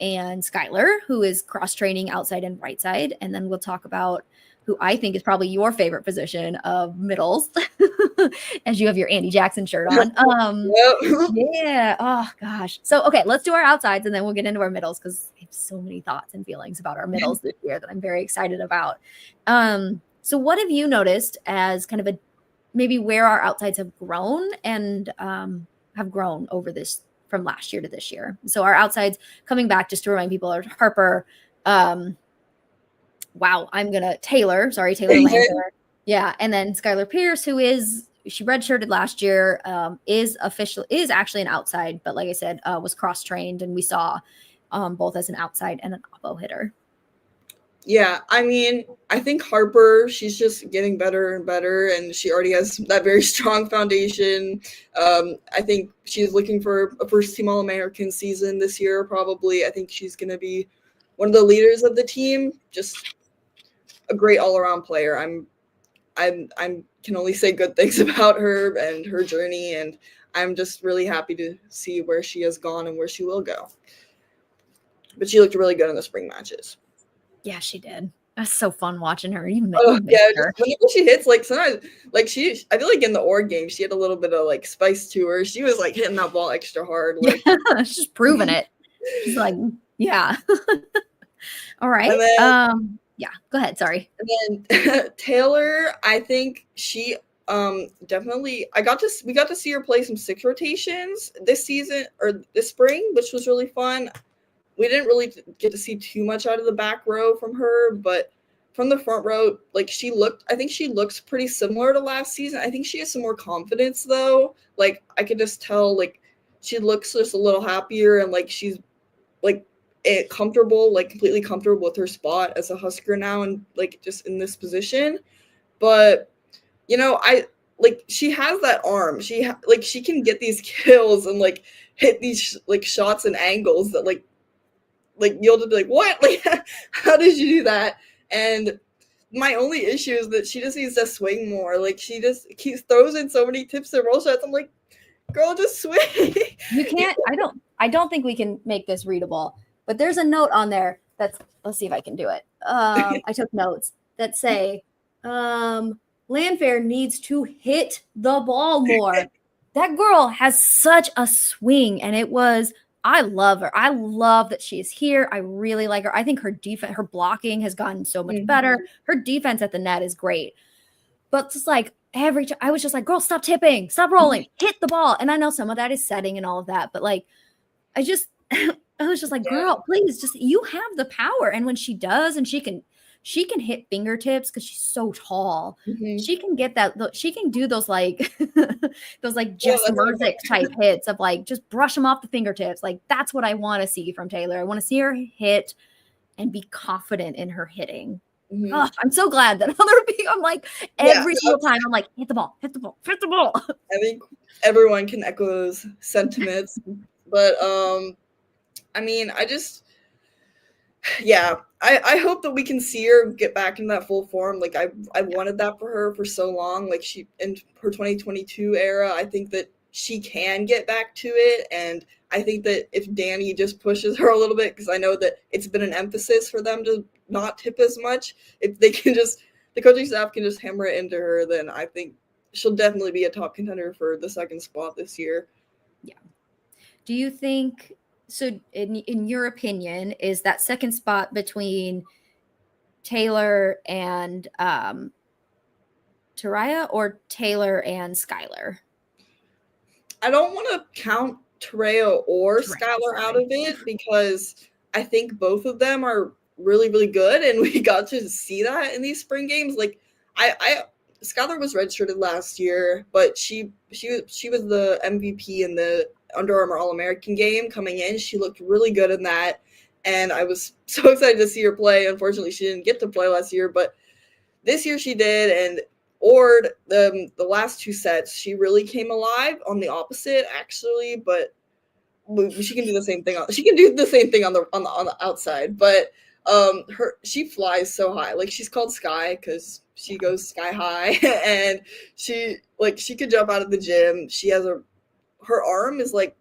and Skylar, who is cross training outside and right side. And then we'll talk about who I think is probably your favorite position of middles, as you have your Andy Jackson shirt on. Yeah. Oh gosh. So, okay, let's do our outsides and then we'll get into our middles, because I have so many thoughts and feelings about our middles this year that I'm very excited about. So what have you noticed as kind of maybe where our outsides have grown and have grown over this from last year to this year? So our outsides, coming back just to remind people, are Harper, Taylor Lancer. Yeah. And then Skylar Pierce, she redshirted last year, is actually an outside, but like I said, was cross-trained, and we saw both as an outside and an oppo hitter. Yeah, I mean, I think Harper, she's just getting better and better, and she already has that very strong foundation. I think she's looking for a first-team All-American season this year, probably. I think she's going to be one of the leaders of the team, just a great all-around player. I can only say good things about her and her journey, and I'm just really happy to see where she has gone and where she will go. But she looked really good in the spring matches. Yeah, she did. That's so fun watching her. Whenever she hits, like sometimes, like I feel like in the org game, she had a little bit of like spice to her. She was like hitting that ball extra hard. Like, she's just proving it. She's like, yeah. All right. Then, yeah, go ahead. Sorry. And then Taylor, I think she definitely. We got to see her play some 6 rotations this season or this spring, which was really fun. We didn't really get to see too much out of the back row from her, but from the front row, like I think she looks pretty similar to last season. I think she has some more confidence though. Like I could just tell, like she looks just a little happier and like she's like comfortable, like completely comfortable with her spot as a Husker now and like just in this position. But she has that arm. She can get these kills and like hit these like shots and angles that like you'll just be like, what? Like, how did you do that? And my only issue is that she just needs to swing more. Like she just throws in so many tips and roll shots. I'm like, girl, just swing. You can't. I don't think we can make this readable. But there's a note on there let's see if I can do it. I took notes that say, Landfair needs to hit the ball more. That girl has such a swing, and I love her. I love that she is here. I really like her. I think her defense, her blocking has gotten so much better. Her defense at the net is great. But just like every time, I was just like, girl, stop tipping, stop rolling, hit the ball. And I know some of that is setting and all of that, but like, I was just like, girl, please, just you have the power. And when she does, and she can hit fingertips because she's so tall. She can get that. She can do those like Jess Merzick type hits of like just brush them off the fingertips. Like that's what I want to see from Taylor. I want to see her hit and be confident in her hitting. Oh, I'm so glad that I'm like every single time I'm like hit the ball, hit the ball, hit the ball. I think everyone can echo those sentiments. But I mean, I hope that we can see her get back in that full form. Like I wanted that for her for so long. Like she in her 2022 era, I think that she can get back to it, and I think that if Danny just pushes her a little bit, because I know that it's been an emphasis for them to not tip as much, if they can just, the coaching staff can just hammer it into her, then I think she'll definitely be a top contender for the second spot this year. Yeah. Do you think, so in your opinion, is that second spot between Taylor and Taraya or Taylor and Skylar? I don't want to count Tereo or Skylar out of it because I think both of them are really, really good, and we got to see that in these spring games. Like, Skylar was redshirted last year, but she was the MVP in the Under Armour All-American game coming in. She looked really good in that, and I was so excited to see her play. Unfortunately, she didn't get to play last year, but this year she did, and Ord, the last two sets, she really came alive on the opposite, actually, but she can do the same thing on the outside, but she flies so high. Like, she's called Sky because she goes sky high, and she could jump out of the gym. She has her arm is like,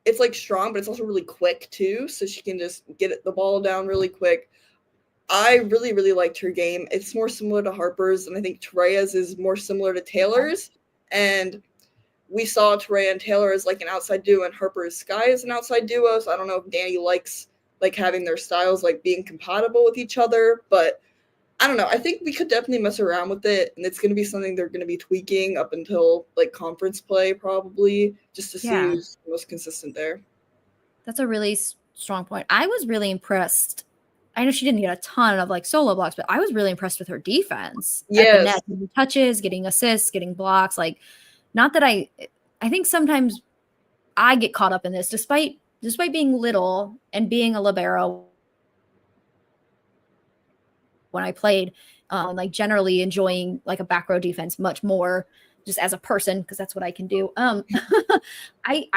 it's like strong, but it's also really quick too, so she can just get the ball down really quick. I really, really liked her game. It's more similar to Harper's, and I think Tarea's is more similar to Taylor's. And we saw Tareya and Taylor as like an outside duo, and Harper's Sky is an outside duo. So I don't know if Danny likes like having their styles like being compatible with each other, but I don't know. I think we could definitely mess around with it, and it's going to be something they're going to be tweaking up until like conference play, probably, just to see who's most consistent there. That's a really strong point. I was really impressed. I know she didn't get a ton of like solo blocks, but I was really impressed with her defense. Yes. At the net, getting touches, getting assists, getting blocks. Like, not that I think sometimes I get caught up in this, despite being little and being a libero. When I played, like generally enjoying like a back row defense much more, just as a person, because that's what I can do. I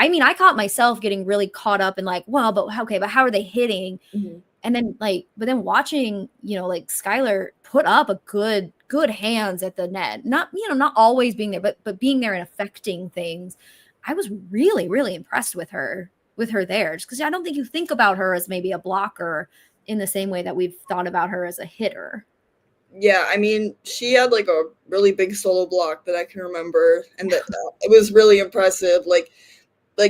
mean, I caught myself getting really caught up in like, well, but how are they hitting? Mm-hmm. And then but then watching, like Skylar put up a good hands at the net, not always being there, but being there and affecting things. I was really, really impressed with her there, just because I don't think you think about her as maybe a blocker in the same way that we've thought about her as a hitter. Yeah, I mean, she had like a really big solo block that I can remember, and that it was really impressive. Like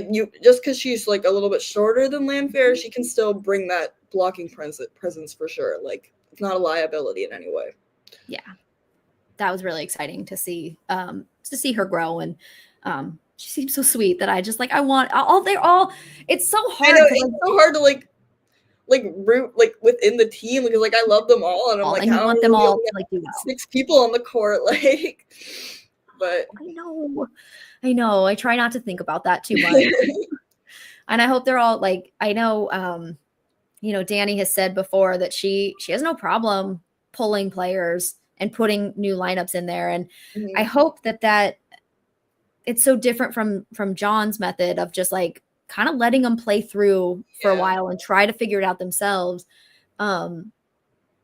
you, just because she's like a little bit shorter than Landfair, she can still bring that blocking presence for sure. Like, it's not a liability in any way. Yeah, that was really exciting to see her grow, and she seems so sweet that I just like, I want they're all. It's so hard. I know, it's so hard to like root like within the team, because like I love them all, and I'm like, and you want them all to like do well. 6 people on the court, like. But I know. I try not to think about that too much. And I hope they're all like, I know, Danny has said before that she has no problem pulling players and putting new lineups in there. And I hope that it's so different from John's method of just like kind of letting them play through for a while and try to figure it out themselves. And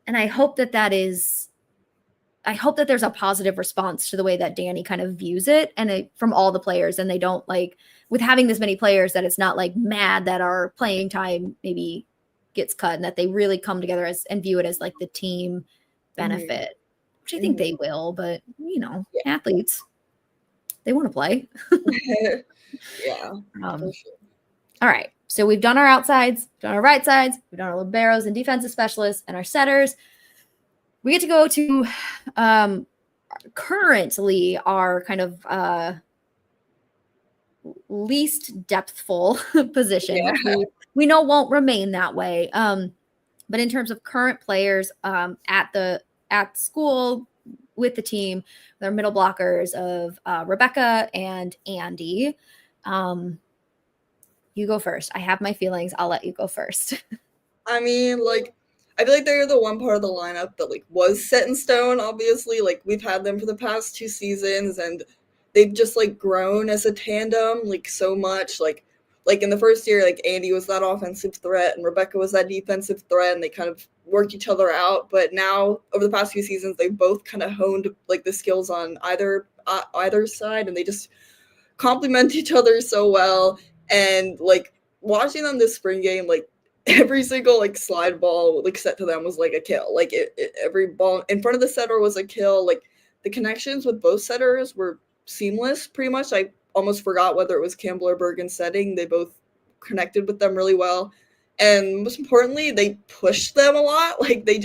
I hope that there's a positive response to the way that Danny kind of views it, and from all the players, and they don't like, with having this many players, that it's not like mad that our playing time maybe gets cut, and that they really come together and view it as like the team benefit, which I think they will, but athletes, they want to play. Yeah. For sure. All right. So we've done our outsides, done our right sides, we've done our liberos and defensive specialists and our setters. We get to go to currently our kind of least depthful position, which we know won't remain that way. But in terms of current players at school with the team, their middle blockers of Rebecca and Andy. You go first. I have my feelings. I'll let you go first. I mean, like, I feel like they're the one part of the lineup that like was set in stone. Obviously, like, we've had them for the past 2 seasons, and they've just like grown as a tandem like so much. Like, like in the first year, like Andy was that offensive threat and Rebecca was that defensive threat, and they kind of worked each other out. But now over the past few seasons, they've both kind of honed like the skills on either side, and they just complement each other so well. And like watching them this spring game, like every single like slide ball like set to them was like a kill. Like every ball in front of the setter was a kill. Like the connections with both setters were seamless pretty much. I almost forgot whether it was Campbell or Bergen setting. They both connected with them really well. And most importantly, they pushed them a lot. Like they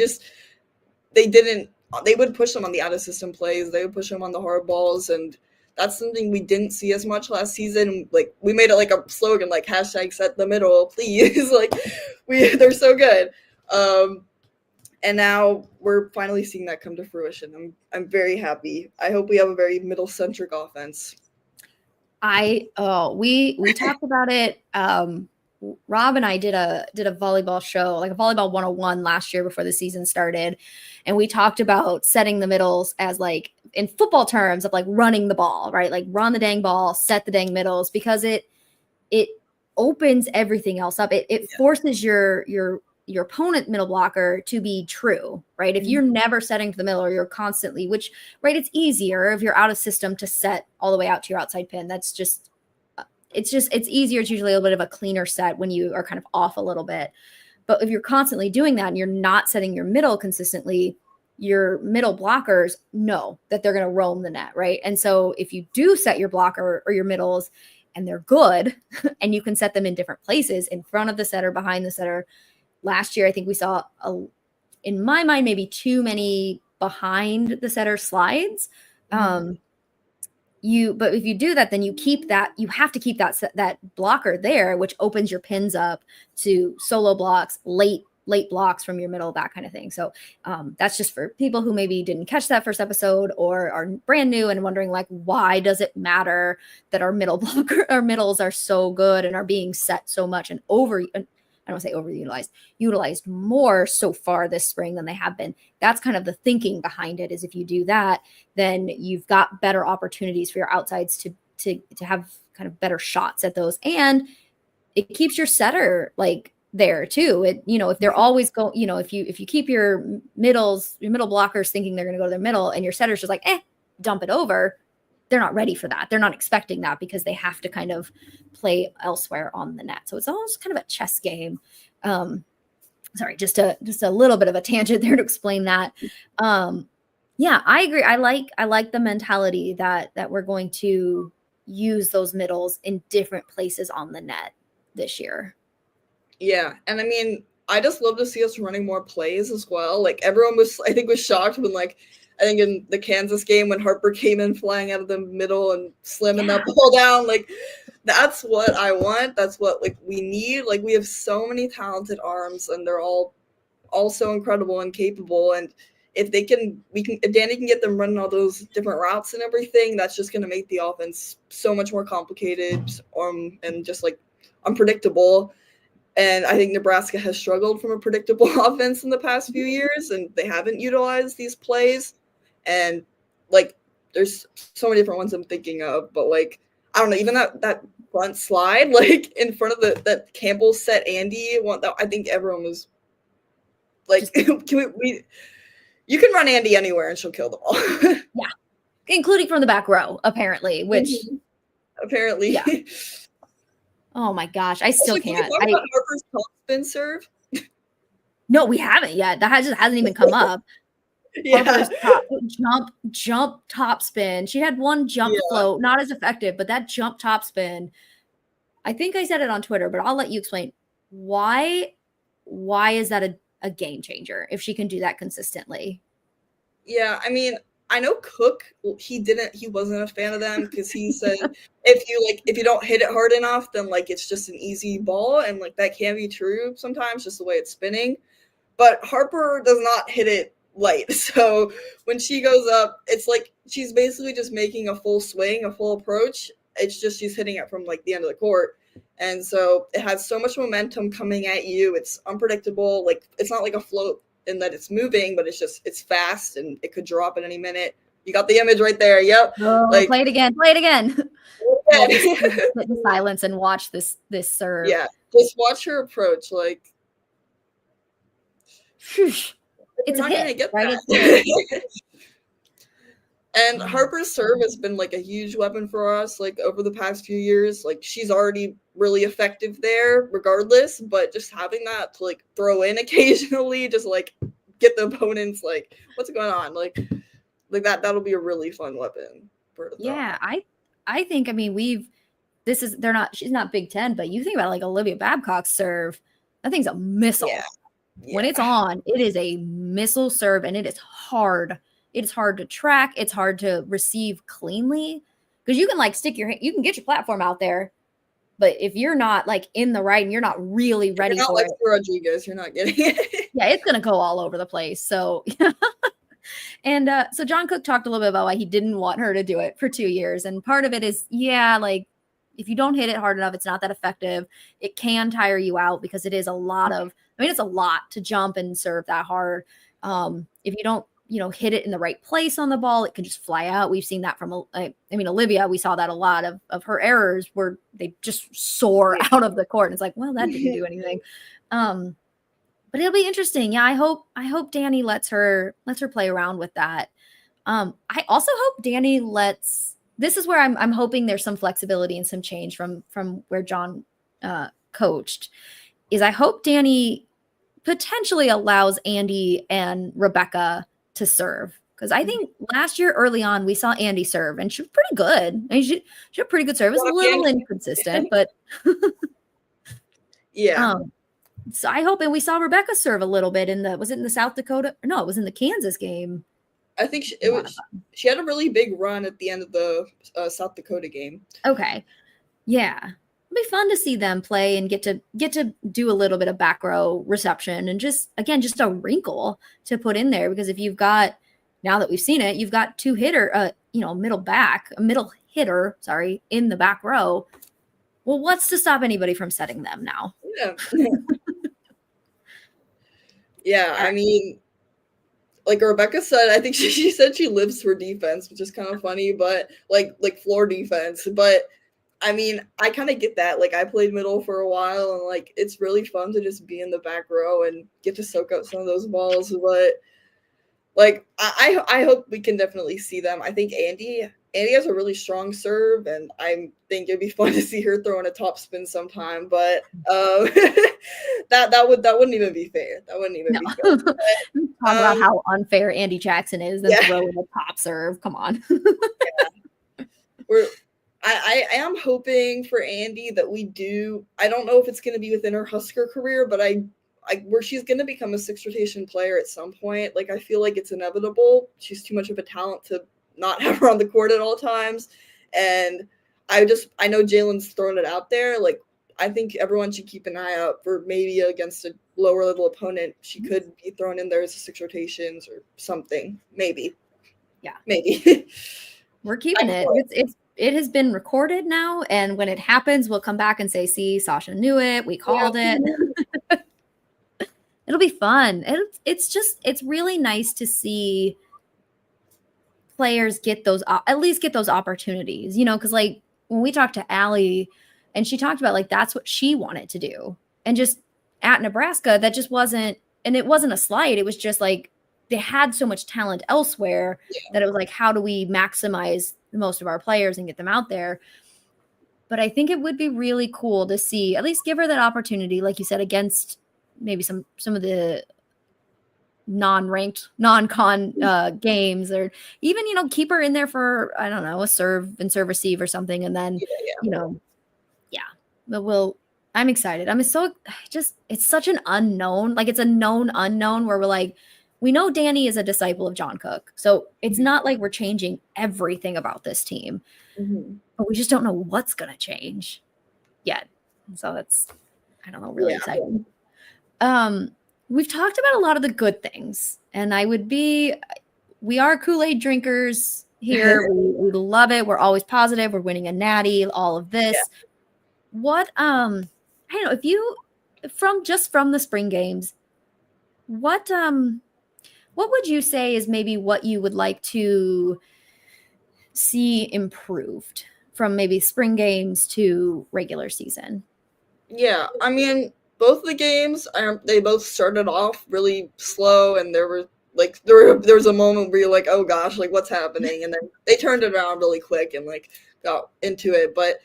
would push them on the out of system plays. They would push them on the hard balls. And that's something we didn't see as much last season. Like we made it like a slogan, like hashtag set the middle, please. Like they're so good. And now we're finally seeing that come to fruition. I'm very happy. I hope we have a very middle centric offense. We talked about it. Rob and I did a volleyball show, like a volleyball 101 last year before the season started. And we talked about setting the middles as like in football terms of like running the ball, right? Like run the dang ball, set the dang middles, because it opens everything else up. It forces your opponent middle blocker to be true, right? If you're never setting to the middle or you're constantly, which, right, it's easier if you're out of system to set all the way out to your outside pin. That's just, it's easier. It's usually a little bit of a cleaner set when you are kind of off a little bit. But if you're constantly doing that and you're not setting your middle consistently, your middle blockers know that they're going to roam the net, right? And so if you do set your blocker or your middles and they're good and you can set them in different places in front of the setter, behind the setter. Last year, I think we saw, in my mind, maybe too many behind the setter slides. But if you do that, then you have to keep that blocker there, which opens your pins up to solo blocks, late blocks from your middle, that kind of thing. So that's just for people who maybe didn't catch that first episode or are brand new and wondering, like, why does it matter that our middles are so good and are being set so much and I don't say overutilized, utilized more so far this spring than they have been. That's kind of the thinking behind it, is if you do that, then you've got better opportunities for your outsides to have kind of better shots at those. And it keeps your setter like there too. If they're always going, if you keep your middle blockers thinking they're going to go to their middle and your setter's just like, dump it over, they're not ready for that. They're not expecting that because they have to kind of play elsewhere on the net. So it's almost kind of a chess game. Sorry, just a little bit of a tangent there to explain that. Yeah, I agree. I like the mentality that we're going to use those middles in different places on the net this year. Yeah, and I mean, I just love to see us running more plays as well. Like everyone was shocked when I think in the Kansas game when Harper came in flying out of the middle and slamming that ball down, like that's what I want. That's what we need. Like we have so many talented arms and they're all so incredible and capable. And if if Danny can get them running all those different routes and everything, that's just going to make the offense so much more complicated and just unpredictable. And I think Nebraska has struggled from a predictable offense in the past few years, and they haven't utilized these plays. And there's so many different ones I'm thinking of, but I don't know, even that front slide, in front of that Campbell set Andy one, that I think everyone was you can run Andy anywhere and she'll kill them all. Yeah, including from the back row, apparently. Which apparently, yeah. Oh my gosh, I still can't. Can we talk about Harper's topspin serve? No, we haven't yet. That hasn't even come up. Yeah. Jump top spin. She had one jump float, not as effective, but that jump top spin. I think I said it on Twitter, but I'll let you explain why is that a game changer if she can do that consistently? Yeah, I mean, I know Cook, he wasn't a fan of them because he said if you don't hit it hard enough, then it's just an easy ball, and that can be true sometimes, just the way it's spinning. But Harper does not hit it light. So when she goes up, it's she's basically just making a full swing, a full approach. It's just she's hitting it from the end of the court. And so it has so much momentum coming at you. It's unpredictable. It's not like a float in that it's moving, but it's fast and it could drop at any minute. You got the image right there. Yep. Play it again. we'll just sit in silence and watch this serve. Yeah, just watch her approach. Like, It's you're a not gonna hit, get right? that. And Harper's serve has been like a huge weapon for us, like over the past few years. Like she's already really effective there, regardless. But just having that to like throw in occasionally, just like get the opponents like, what's going on? Like that'll be a really fun weapon for her to throw. Yeah, I think, I mean, she's not Big Ten, but you think about like Olivia Babcock's serve, that thing's a missile. Yeah. When it's on, it is a missile serve, and it is hard. It is hard to track. It's hard to receive cleanly because you can like you can get your platform out there, but if you're not like in the right and you're not really ready you're not for like it, Rodriguez, you're not getting it. yeah, it's gonna go all over the place. So, and so John Cook talked a little bit about why he didn't want her to do it for 2 years, and part of it is, yeah, like if you don't hit it hard enough, it's not that effective. It can tire you out because it is a lot of. I mean, it's a lot to jump and serve that hard. If you don't, hit it in the right place on the ball, it can just fly out. We've seen that from, Olivia, we saw that a lot of her errors where they just soar out of the court. And it's like, well, that didn't do anything. But it'll be interesting. Yeah. I hope Danny lets her play around with that. I also hope Danny this is where I'm hoping there's some flexibility and some change from where John coached, is I hope Danny potentially allows Andy and Rebecca to serve. Because I think last year early on, we saw Andy serve, and she was pretty good. I mean, she had pretty good serve. It was a little inconsistent, but yeah. So I hope, and we saw Rebecca serve a little bit was it in the South Dakota? No, it was in the Kansas game. I think she had a really big run at the end of the South Dakota game. Okay. Yeah. It'll be fun to see them play and get to do a little bit of back row reception and just a wrinkle to put in there, because if you've got, now that we've seen it, you've got a middle hitter, in the back row. Well, what's to stop anybody from setting them now? Yeah. Yeah, I mean, like Rebecca said, I think she said she lives for defense, which is kind of funny, but like floor defense. But I mean, I kind of get that. Like I played middle for a while, and like it's really fun to just be in the back row and get to soak up some of those balls. But like I hope we can definitely see them. I think Andy has a really strong serve, and I think it'd be fun to see her throw in a top spin sometime. But that wouldn't even be fair. That wouldn't even be fair. But, talk about how unfair Andy Jackson is and throwing a top serve. Come on. I am hoping for Andy that we do. I don't know if it's going to be within her Husker career, but where she's going to become a sixth rotation player at some point. Like I feel like it's inevitable. She's too much of a talent to not have her on the court at all times. And I know Jalen's throwing it out there. Like I think everyone should keep an eye out for maybe against a lower level opponent. She could be thrown in there as a six rotations or something. Maybe. Yeah. Maybe. We're keeping it. It has been recorded now, and when it happens, we'll come back and say, see, Sasha knew it. We called it. It'll be fun. It's really nice to see players at least get those opportunities, because like when we talked to Allie and she talked about like that's what she wanted to do, and just at Nebraska that just wasn't, and it wasn't a slight, it was just like they had so much talent elsewhere that it was like, how do we maximize the most of our players and get them out there? But I think it would be really cool to see, at least give her that opportunity, like you said, against maybe some of the non-ranked, non-con games, or even, keep her in there for, I don't know, a serve and serve receive or something. And then, but I'm excited. It's such an unknown, like it's a known unknown where we're like, we know Danny is a disciple of John Cook. So it's not like we're changing everything about this team, but we just don't know what's going to change yet. So that's, I don't know, really exciting. We've talked about a lot of the good things, and we are Kool-Aid drinkers here. we love it. We're always positive. We're winning a natty, all of this. Yeah. What, I don't know, if you, from the spring games, what would you say is maybe what you would like to see improved from maybe spring games to regular season? Yeah, I mean, both the games, they both started off really slow, and there was a moment where you're like, oh gosh, like what's happening, and then they turned it around really quick and like got into it. But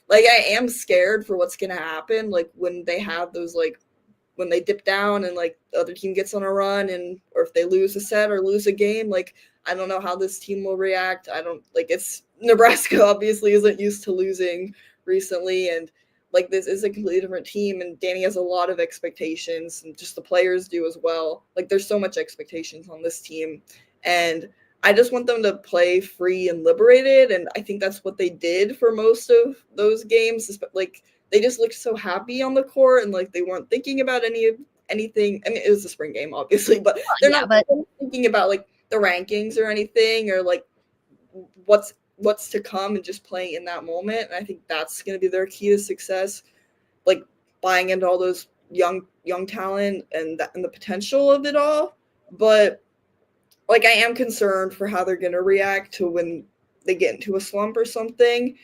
like I am scared for what's gonna happen, like when they have those like when they dip down and like the other team gets on a run, and or if they lose a set or lose a game, like I don't know how this team will react. I don't like it's Nebraska obviously isn't used to losing recently, and like this is a completely different team, and Danny has a lot of expectations, and just the players do as well. Like there's so much expectations on this team, and I just want them to play free and liberated, and I think that's what they did for most of those games. Like they just looked so happy on the court, and like they weren't thinking about anything. I mean, it was a spring game, obviously, but they're not thinking about like the rankings or anything, or like what's to come, and just playing in that moment. And I think that's going to be their key to success, like buying into all those young talent and the potential of it all. But like I am concerned for how they're going to react to when they get into a slump or something,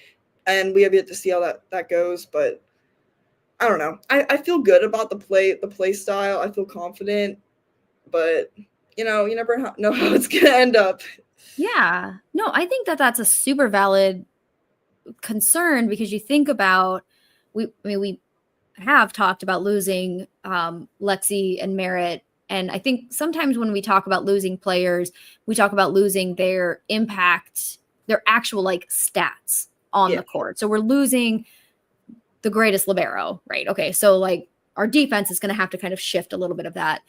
and we have yet to see how that goes. But I don't know. I feel good about the play style. I feel confident, but you never know how it's going to end up. Yeah. No, I think that's a super valid concern, because you think about, we have talked about losing Lexi and Merritt. And I think sometimes when we talk about losing players, we talk about losing their impact, their actual like stats on the court. So we're losing the greatest libero, right? Okay. So like our defense is going to have to kind of shift a little bit of that.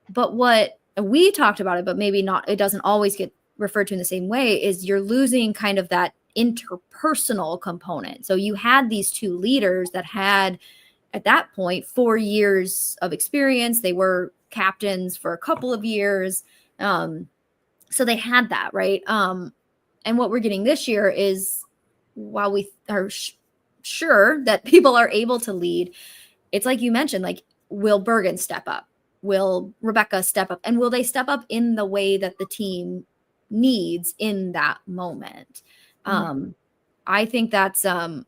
But what we talked about it, but maybe not, it doesn't always get referred to in the same way, is you're losing kind of that interpersonal component. So you had these two leaders that had at that point 4 years of experience. They were captains for a couple of years. So they had that, right? And what we're getting this year is, while we are sure that people are able to lead, it's like you mentioned, like, will Bergen step up? Will Rebecca step up? And will they step up in the way that the team needs in that moment? I think that's a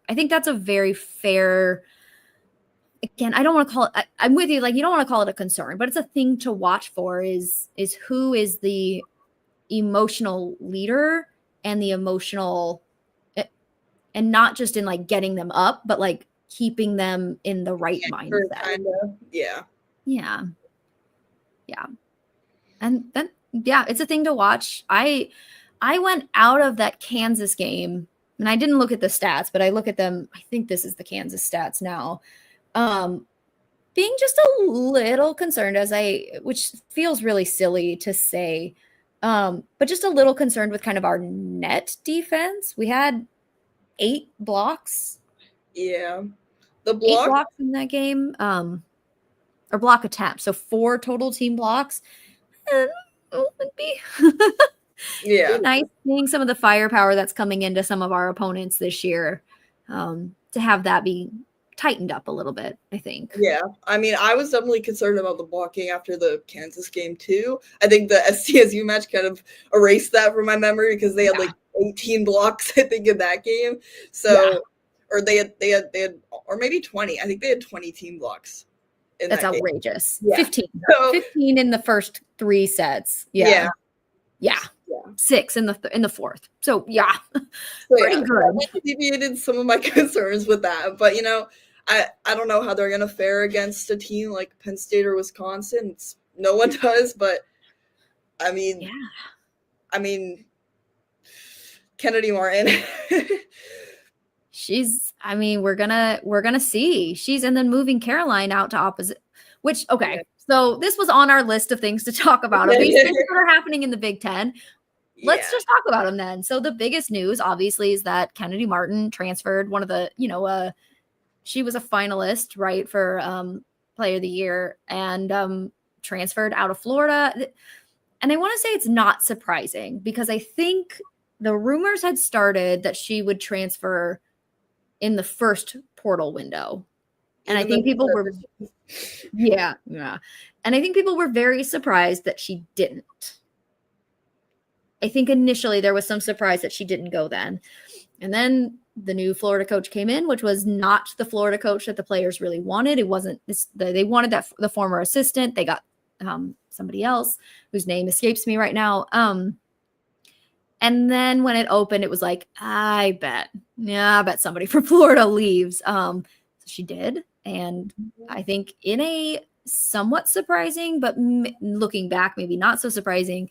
very fair, again, I don't want to call it, I'm with you, like, you don't want to call it a concern, but it's a thing to watch for, is who is the emotional leader and the emotional, and not just in like getting them up, but like keeping them in the right mindset. Yeah. And then, it's a thing to watch. I went out of that Kansas game, and I didn't look at the stats, but I look at them. I think this is the Kansas stats now. Being just a little concerned, which feels really silly to say, but just a little concerned with kind of our net defense. We had 8 blocks. Yeah. 8 blocks in that game, or block attempts. So 4 total team blocks. Would be be nice seeing some of the firepower that's coming into some of our opponents this year, to have that be tightened up a little bit, I think. Yeah. I mean, I was definitely concerned about the blocking after the Kansas game too. I think the STSU match kind of erased that from my memory, because they had like 18 blocks, I think, in that game. So, or they had, or maybe 20. I think they had 20 team blocks. That's outrageous. Yeah. 15. So, 15 in the first 3 sets. Yeah. 6 in the fourth. So pretty good. I alleviated some of my concerns with that, but I don't know how they're gonna fare against a team like Penn State or Wisconsin. No one does, but I mean, Kennedy Martin. We're gonna see. And then moving Caroline out to opposite, which, okay. So this was on our list of things to talk about. These things that are happening in the Big Ten. Let's just talk about them then. So the biggest news, obviously, is that Kennedy Martin transferred. One of the, she was a finalist, right, for Player of the Year, and transferred out of Florida. And I want to say it's not surprising, because I think the rumors had started that she would transfer in the first portal window. And I think people were, and I think people were very surprised that she didn't. I think initially there was some surprise that she didn't go then. And then the new Florida coach came in, which was not the Florida coach that the players really wanted. It wasn't this, they wanted the former assistant. They got somebody else whose name escapes me right now. And then when it opened, it was like, I bet somebody from Florida leaves. So she did. And I think in a somewhat surprising, but looking back, maybe not so surprising,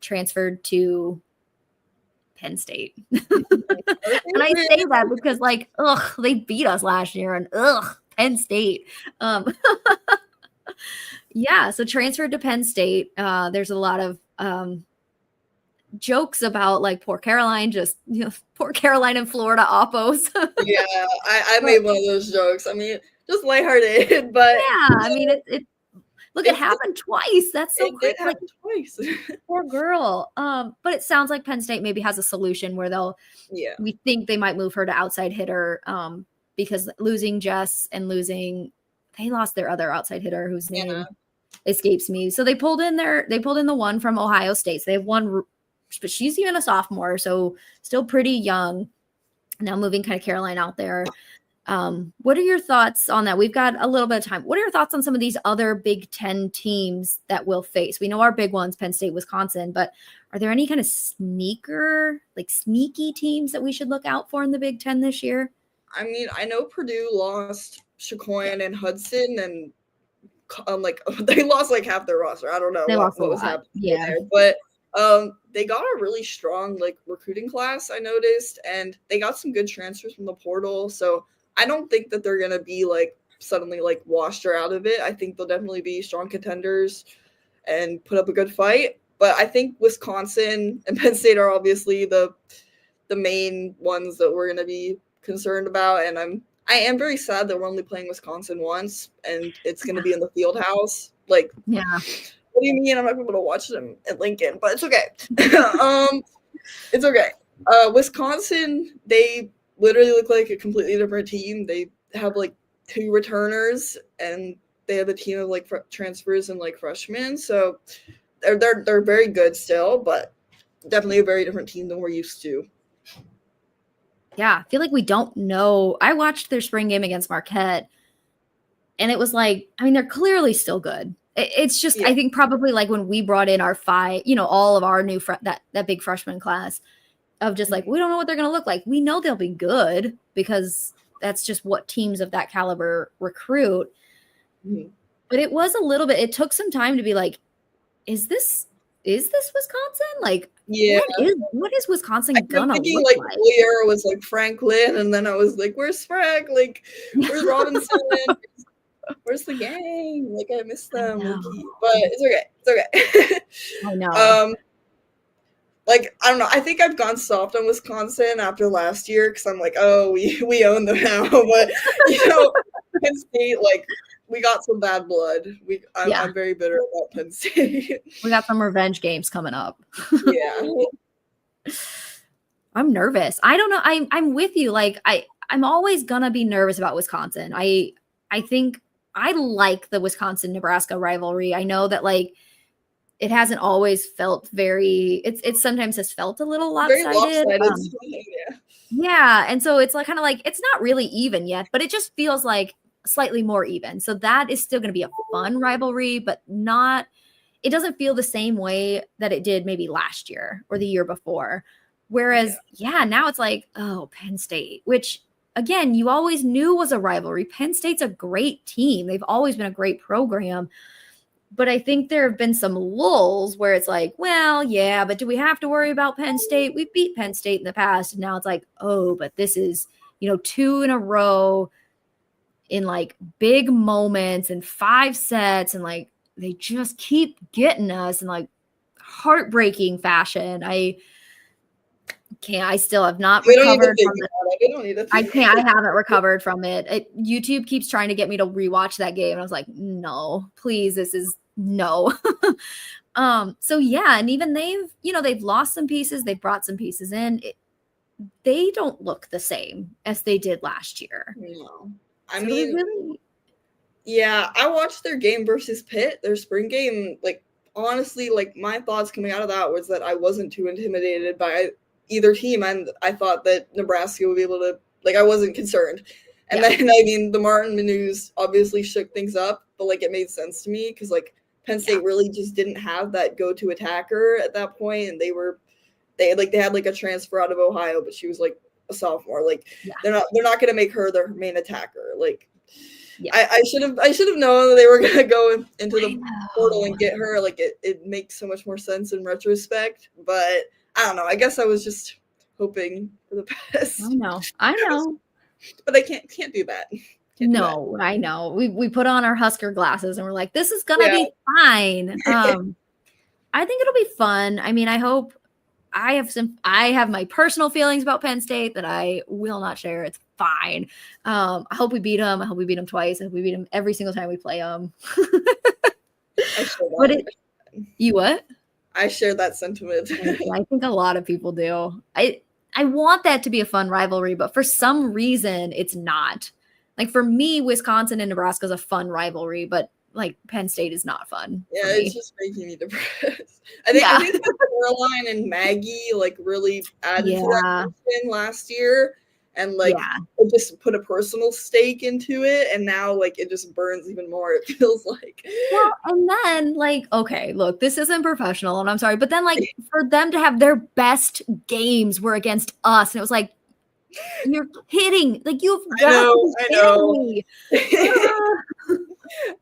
transferred to Penn State. And I say that because like, they beat us last year and Penn State. Yeah, so transferred to Penn State. There's a lot of jokes about like poor Caroline, poor Caroline in Florida oppos. Yeah, I made one of those jokes. I mean, just lighthearted, but yeah, I mean it happened twice. That's so crazy. It like, happened twice. Poor girl. But it sounds like Penn State maybe has a solution where we think they might move her to outside hitter because losing Jess and they lost their other outside hitter whose name escapes me. So they pulled in the one from Ohio State. So they have one, but she's even a sophomore, so still pretty young. Now moving kind of Caroline out there. What are your thoughts on that? We've got a little bit of time. What are your thoughts on some of these other Big Ten teams that we'll face? We know our big ones, Penn State, Wisconsin, but are there any kind of sneaky teams that we should look out for in the Big Ten this year? I mean, I know Purdue lost Chacoin and Hudson, and they lost like half their roster. I don't know what was happening there, but they got a really strong like recruiting class, I noticed, and they got some good transfers from the portal. So I don't think that they're gonna be like suddenly like washed or out of it. I think they'll definitely be strong contenders and put up a good fight. But I think Wisconsin and Penn State are obviously the main ones that we're gonna be concerned about. And I am very sad that we're only playing Wisconsin once, and it's gonna be in the field house. Like, yeah. What do you mean I'm not able to watch them at Lincoln? But it's okay. It's okay. Wisconsin, they literally look like a completely different team. They have like 2 returners, and they have a team of like transfers and like freshmen. So they're very good still, but definitely a very different team than we're used to. Yeah, I feel like we don't know. I watched their spring game against Marquette, and it was like, I mean, they're clearly still good. It's just, I think probably like when we brought in our 5, all of our new that big freshman class of just like, we don't know what they're going to look like. We know they'll be good because that's just what teams of that caliber recruit. Mm-hmm. But it was a little bit, it took some time to be like, is this Wisconsin? Like, what is Wisconsin gonna look like? Boyer was like Franklin, and then I was like, where's Frank? Like, where's Robinson? Where's the gang? Like, I miss them. But it's okay. It's okay. I know. Like, I don't know. I think I've gone soft on Wisconsin after last year because I'm like, oh, we own them now. But, Penn State, like, we got some bad blood. I'm very bitter about Penn State. We got some revenge games coming up. Yeah. I'm nervous. I don't know. I'm with you. Like, I'm always gonna be nervous about Wisconsin. I think I like the Wisconsin-Nebraska rivalry. I know that like it hasn't always felt it sometimes has felt a little lopsided. Yeah. And so it's like kind of like it's not really even yet, but it just feels like slightly more even. So that is still going to be a fun rivalry, but it doesn't feel the same way that it did maybe last year or the year before. Whereas, now it's like, oh, Penn State, which again, you always knew was a rivalry. Penn State's a great team. They've always been a great program. But I think there have been some lulls where it's like, well, yeah, but do we have to worry about Penn State? We've beat Penn State in the past. And now it's like, oh, but this is, 2 in a row in like big moments and 5 sets. And like, they just keep getting us in like heartbreaking fashion. I still have not recovered from it. I haven't recovered from it. YouTube keeps trying to get me to rewatch that game. And I was like, no, please, this is no. So yeah. And even they've lost some pieces. They've brought some pieces in. They don't look the same as they did last year. No. I mean, I watched their game versus Pitt, their spring game. Like, honestly, like my thoughts coming out of that was that I wasn't too intimidated by either team, and I thought that Nebraska would be able to, like, I wasn't concerned. And then, I mean, the Martin news obviously shook things up, but, like, it made sense to me because, like, Penn State really just didn't have that go-to attacker at that point, and they had, like, a transfer out of Ohio, but she was, like, a sophomore. Like, they're not going to make her their main attacker. Like, I should have known that they were going to go into the portal and get her. Like, it makes so much more sense in retrospect, but I don't know. I guess I was just hoping for the best. I know. But I can't do that. I know. We put on our Husker glasses and we're like, this is gonna be fine. I think it'll be fun. I mean, I hope. I have my personal feelings about Penn State that I will not share. It's fine. I hope we beat them. I hope we beat them twice. I hope we beat them every single time we play them. You what? I share that sentiment. I think a lot of people do. I want that to be a fun rivalry, but for some reason it's not. Like for me, Wisconsin and Nebraska is a fun rivalry, but like Penn State is not fun. Yeah, it's just making me depressed. I think Caroline and Maggie like really added to that last year, and like it just put a personal stake into it, and now like it just burns even more. It feels like. Well, and then like, okay, look, this isn't professional, and I'm sorry, but then like for them to have their best games were against us, and it was like, you're kidding! Like you've got to be kidding me.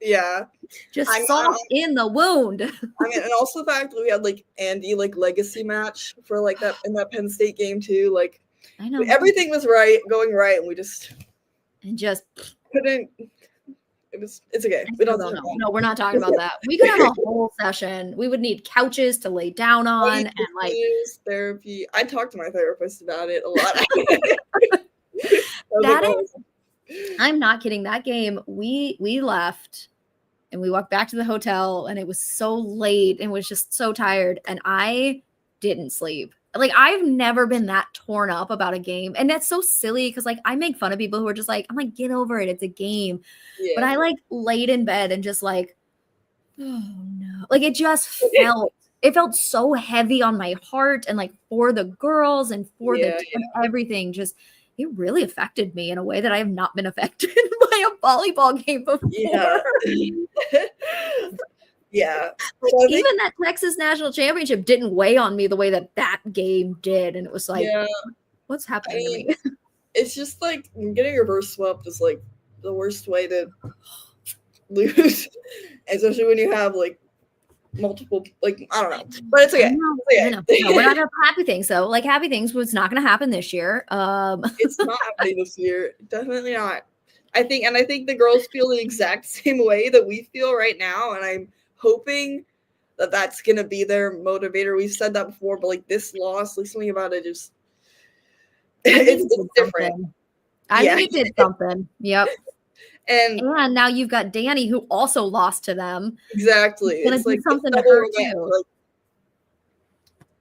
Yeah, just salt in the wound. I mean, and also the fact that we had like Andy like legacy match for like that in that Penn State game too. Like, I know everything was going right, and we just couldn't. It's okay. We don't know. No, we're not talking about that. We could have a whole session. We would need couches to lay down on and like therapy. I talked to my therapist about it a lot. I'm not kidding. That game, we left and we walked back to the hotel and it was so late and was just so tired and I didn't sleep. Like I've never been that torn up about a game. And that's so silly because like I make fun of people who are just like, I'm like, get over it. It's a game. Yeah. But I like laid in bed and just like, oh no. Like it just felt so heavy on my heart and like for the girls and for everything just it really affected me in a way that I have not been affected by a volleyball game before. Yeah. Even that Texas National Championship didn't weigh on me the way that game did. And it was like, what's happening to me? It's just like getting reverse swept is like the worst way to lose, especially when you have like multiple, like, I don't know, but it's okay. I know. No, we're not gonna happy things though. Like happy things was not gonna happen this year. It's not happening this year. Definitely not. I think the girls feel the exact same way that we feel right now, and I'm hoping that that's gonna be their motivator. We've said that before, but like this loss, like something about it just it's different. I think it did something. Yep. And now you've got Danny who also lost to them. Exactly. It's like something to her too. Like,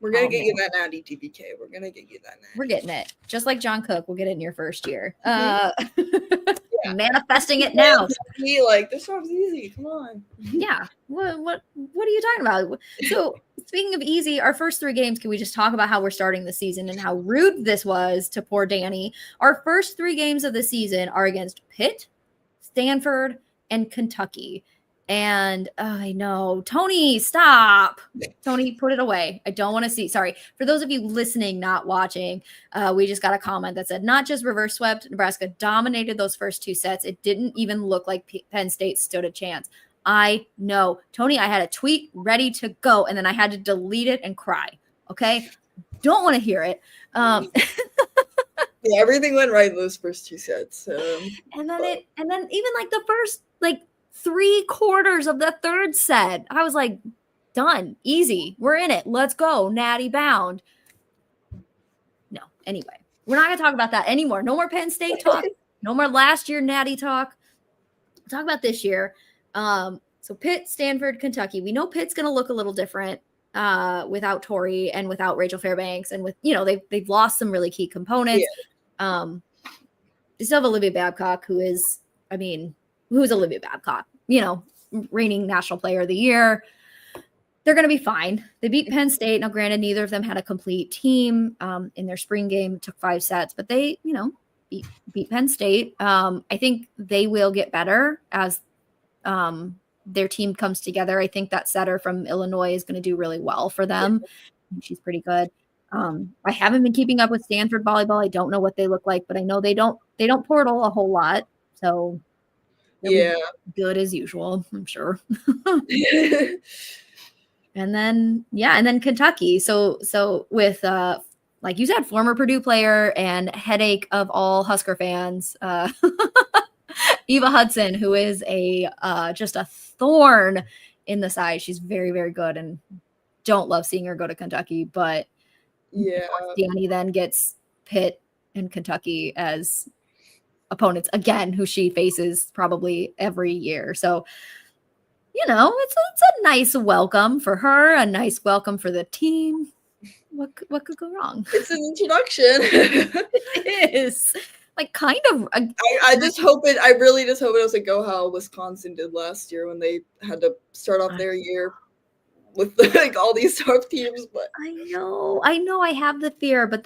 we're gonna get you that natty TPK. We're gonna get you that natty. We're getting it. Just like John Cook, we'll get it in your first year. Manifesting it now. Like this job's easy. Come on. Yeah. What are you talking about? So speaking of easy, our first 3 games, can we just talk about how we're starting the season and how rude this was to poor Danny? Our first 3 games of the season are against Pitt, Stanford, and Kentucky. And I know, Tony, stop. Tony, put it away. I don't want to see. Sorry. For those of you listening, not watching, we just got a comment that said, not just reverse swept, Nebraska dominated those first 2 sets. It didn't even look like Penn State stood a chance. I know. Tony, I had a tweet ready to go, and then I had to delete it and cry. Okay? Don't want to hear it. Yeah, everything went right in those first 2 sets. And then even like the first, like, 3 quarters of the 3rd set, I was like, done, easy, we're in it, let's go, natty bound. No, anyway, we're not gonna talk about that anymore. No more Penn State talk. No more last year natty talk. We'll talk about this year. So Pitt, Stanford, Kentucky. We know Pitt's gonna look a little different without Tori and without Rachel Fairbanks, and with they've lost some really key components. They still have Olivia Babcock, who's Olivia Babcock, reigning National Player of the Year. they're going to be fine. They beat Penn State. Now, granted, neither of them had a complete team in their spring game. It took 5 sets, but they, beat Penn State. I think they will get better as their team comes together. I think that setter from Illinois is going to do really well for them. She's pretty good. I haven't been keeping up with Stanford volleyball. I don't know what they look like, but I know they don't portal a whole lot. So they'll be good as usual, I'm sure. And then Kentucky. So with like you said, former Purdue player and headache of all Husker fans, Eva Hudson, who is just a thorn in the side. She's very, very good, and don't love seeing her go to Kentucky. But Danny then gets Pitt and Kentucky as opponents again, who she faces probably every year. So, it's a nice welcome for her, a nice welcome for the team. What could go wrong? It's an introduction. It is. Like kind of. I just hope it. I really just hope it doesn't go how Wisconsin did last year when they had to start off their year with like all these tough teams. But I know. I have the fear, but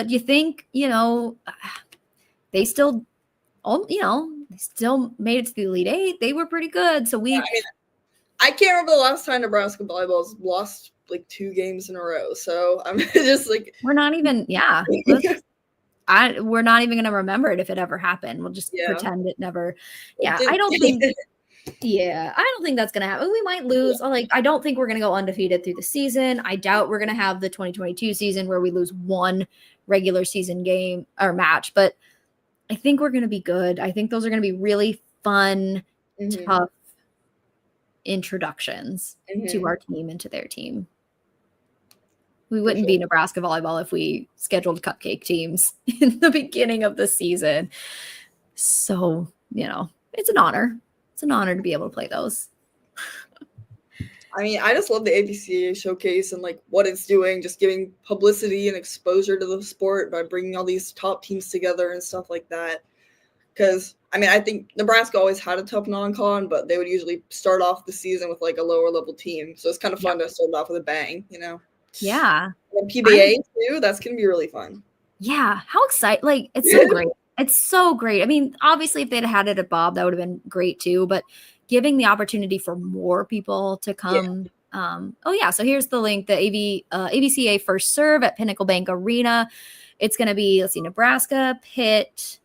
you think they still, they still made it to the Elite Eight. They were pretty good. So I can't remember the last time Nebraska volleyball's lost like 2 games in a row. So I'm just like, we're not even. Yeah. We're not even going to remember it if it ever happened. We'll just pretend it never. Yeah, I don't think. Yeah, I don't think that's going to happen. We might lose. Like, I don't think we're going to go undefeated through the season. I doubt we're going to have the 2022 season where we lose 1 regular season game or match. But I think we're going to be good. I think those are going to be really fun, tough introductions to our team and to their team. We wouldn't be Nebraska volleyball if we scheduled cupcake teams in the beginning of the season. So, it's an honor. It's an honor to be able to play those. I mean, I just love the ABCA showcase and like what it's doing, just giving publicity and exposure to the sport by bringing all these top teams together and stuff like that. Because, I think Nebraska always had a tough non-con, but they would usually start off the season with like a lower level team. So it's kind of fun to start off with a bang, Yeah. And PBA too. That's going to be really fun. Yeah. How exciting. Like, it's so great. It's so great. I mean, obviously if they'd had it at Bob, that would have been great too, but giving the opportunity for more people to come. So here's the link, the ABCA First Serve at Pinnacle Bank Arena. It's going to be, Nebraska, Pitt,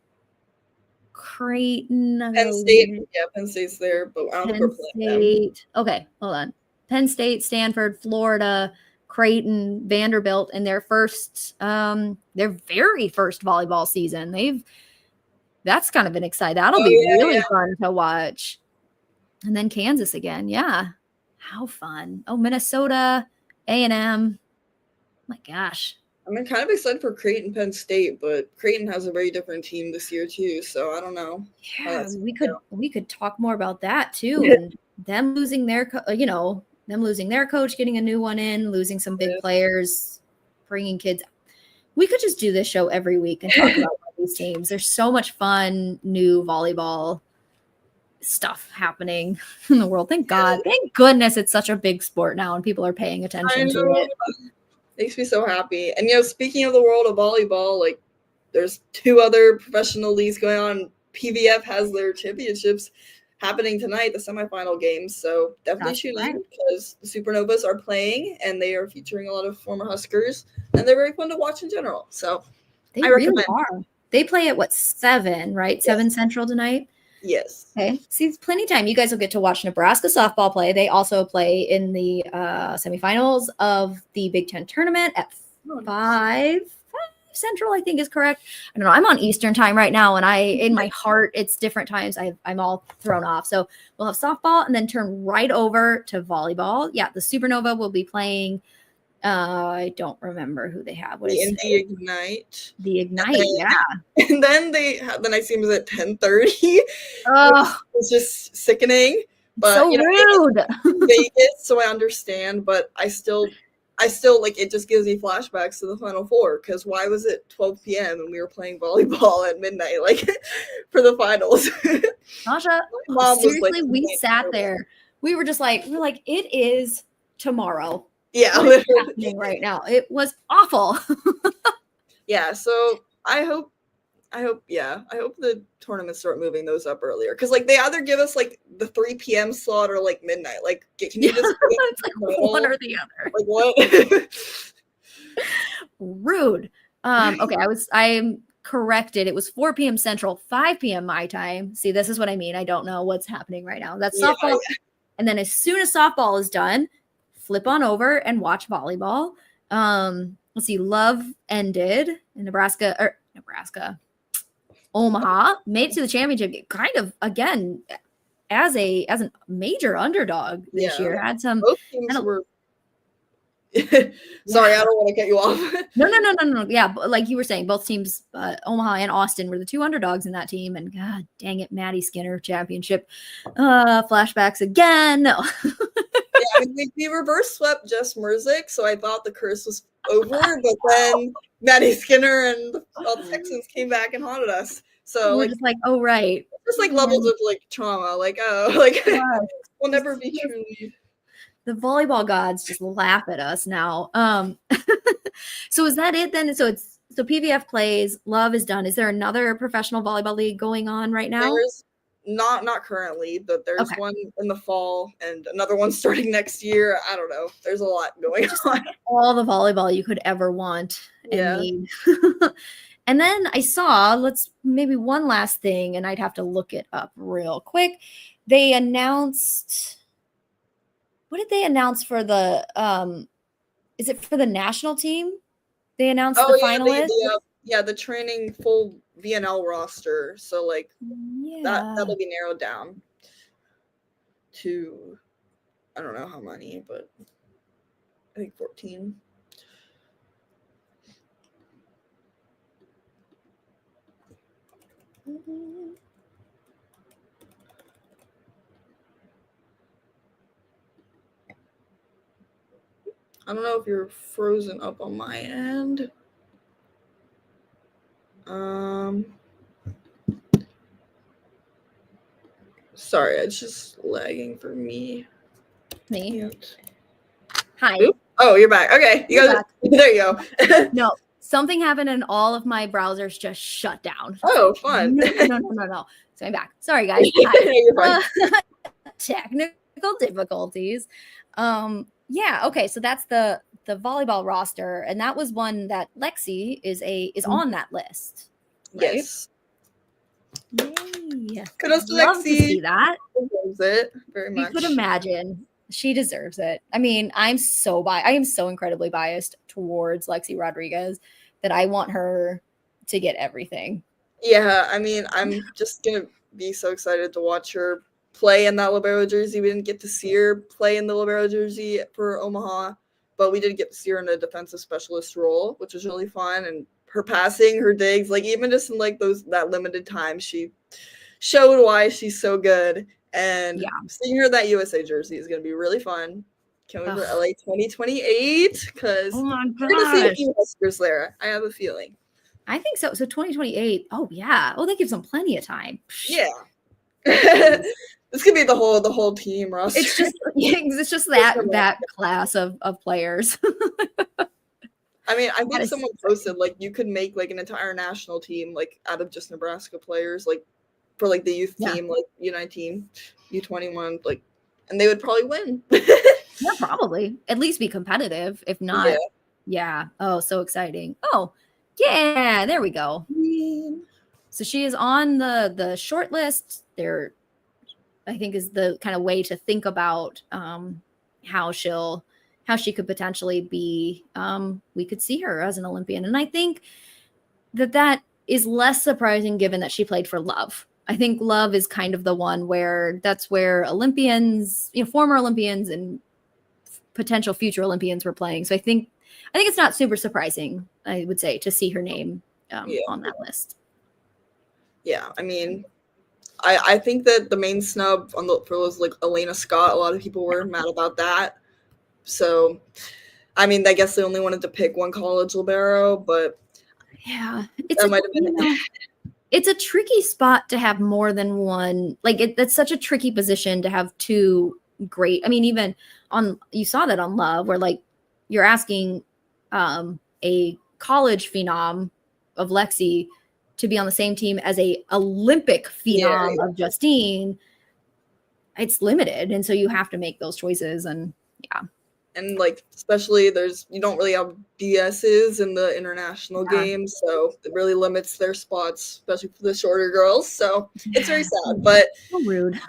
Creighton. Penn State. Yeah, Penn State's there, but I don't think we're playing them. Okay, hold on. Penn State, Stanford, Florida, Creighton, Vanderbilt in their very first volleyball season. That's kind of an exciting. That'll be really fun to watch. And then Kansas again. Yeah. How fun. Oh, Minnesota, A&M. My gosh. I'm kind of excited for Creighton, Penn State, but Creighton has a very different team this year too. So I don't know. Yeah, we could talk more about that too. And them losing their coach, getting a new one in, losing some big players, bringing kids. We could just do this show every week and talk about these teams. There's so much fun, new volleyball stuff happening in the world. Thank God. Thank goodness it's such a big sport now and people are paying attention to it. Makes me so happy. And, speaking of the world of volleyball, like there's 2 other professional leagues going on. PVF has their championships happening tonight, the semifinal games. So definitely tune in because the Supernovas are playing and they are featuring a lot of former Huskers and they're very fun to watch in general. So I recommend. Are. They play at 7, right? Yes. 7 Central tonight. Yes. Okay. See, it's plenty of time. You guys will get to watch Nebraska softball play. They also play in the semifinals of the Big Ten tournament at 5 Central, I think is correct. I don't know. I'm on Eastern time right now, and in my heart, it's different times. I'm all thrown off. So we'll have softball and then turn right over to volleyball. Yeah, the Supernova will be playing. I don't remember who they have. What is the Ignite? The Ignite, yeah. And then the next game is at 10:30. Oh, it's just sickening. But so rude. Vegas, so I understand, but I still like it. Just gives me flashbacks to the Final Four because why was it 12 p.m. and we were playing volleyball at midnight, like for the finals? Sasha, seriously, we sat there. We were just like, it is tomorrow. Yeah, What is literally. happening right now? It was awful. Yeah, so I hope the tournaments start moving those up earlier, because like they either give us like the 3 p.m. slot or like midnight. Like, can you just It's like one or the other. like what? Rude. Okay, I'm corrected. It was 4 p.m. Central, 5 p.m. my time. See, this is what I mean. I don't know what's happening right now. That's Yeah, softball. And then as soon as softball is done, flip on over and watch volleyball. Let's see, Love ended in Nebraska. Omaha made it to the championship game, kind of again as a major underdog this year. Had some both teams were. Sorry, I don't want to cut you off. No. Yeah, but like you were saying, both teams, Omaha and Austin, were the two underdogs in that team. And God dang it, Maddie Skinner championship flashbacks again. No. Yeah, I mean, we reverse swept Jess Merzick, so I thought the curse was over, but then Maddie Skinner and all the Texans came back and haunted us. So we're like, just like, oh right, just like levels of like trauma, like we'll never be truly. The volleyball gods just laugh at us now. So is that it then? So PVF plays, Love is done. Is there another professional volleyball league going on right now? There's not currently, but there's one in the fall and another one starting next year. I don't know. There's a lot going on. All the volleyball you could ever want and need. And then I saw, maybe one last thing, and I'd have to look it up real quick. They announced, what did they announce for the, is it for the national team? They announced the finalists? The training full VNL roster. So like that'll be narrowed down to, I don't know how many, but I think 14. I don't know if you're frozen up on my end. Sorry, it's just lagging for me. Hi. Oop. Oh, you're back. Okay, there you go. No, something happened and all of my browsers just shut down. Oh, fun. No. So I'm back. Sorry, guys. You're fine. Technical difficulties. Okay. So that's the volleyball roster, and that was one that Lexi is on that list. Right? Yes. Yay. Kudos to Love Lexi. to see that. Deserves it very much. You could imagine. She deserves it. I mean, I am so incredibly biased towards Lexi Rodriguez that I want her to get everything. Yeah, I mean, I'm just gonna be so excited to watch her play in that libero jersey. We didn't get to see her play in the libero jersey for Omaha, but we did get to see her in a defensive specialist role, which was really fun. And her passing, her digs, like even just in like that limited time, she showed why she's so good. And seeing her in that USA jersey is going to be really fun. Can't wait for LA 2028 because we're going to see a few Huskers there. I have a feeling. I think so. So 2028. Oh yeah. Oh, that gives them plenty of time. Yeah. This could be the whole team roster. It's just that class of players. I mean, I think someone posted like you could make like an entire national team like out of just Nebraska players, like for like the youth team, like U19, U21, like, and they would probably win. Yeah, probably at least be competitive. If not, Oh, so exciting. Oh, yeah, there we go. So she is on the short list. There, I think, is the kind of way to think about how she could potentially be. We could see her as an Olympian, and I think that is less surprising given that she played for Love. I think Love is kind of the one where Olympians, former Olympians and potential future Olympians were playing. So I think it's not super surprising, I would say, to see her name on that list. Yeah, I mean, I think that the main snub for was like Elena Scott. A lot of people were mad about that. So, I mean, I guess they only wanted to pick one college libero, but that might have been. It's a tricky spot to have more than one. Like that's such a tricky position to have two great. I mean, even you saw that on Love, where like you're asking a college phenom of Lexi to be on the same team as a Olympic phenom of Justine. It's limited, and so you have to make those choices. And and like especially you don't really have BSs in the international games, so it really limits their spots, especially for the shorter girls. So it's very sad, but so rude.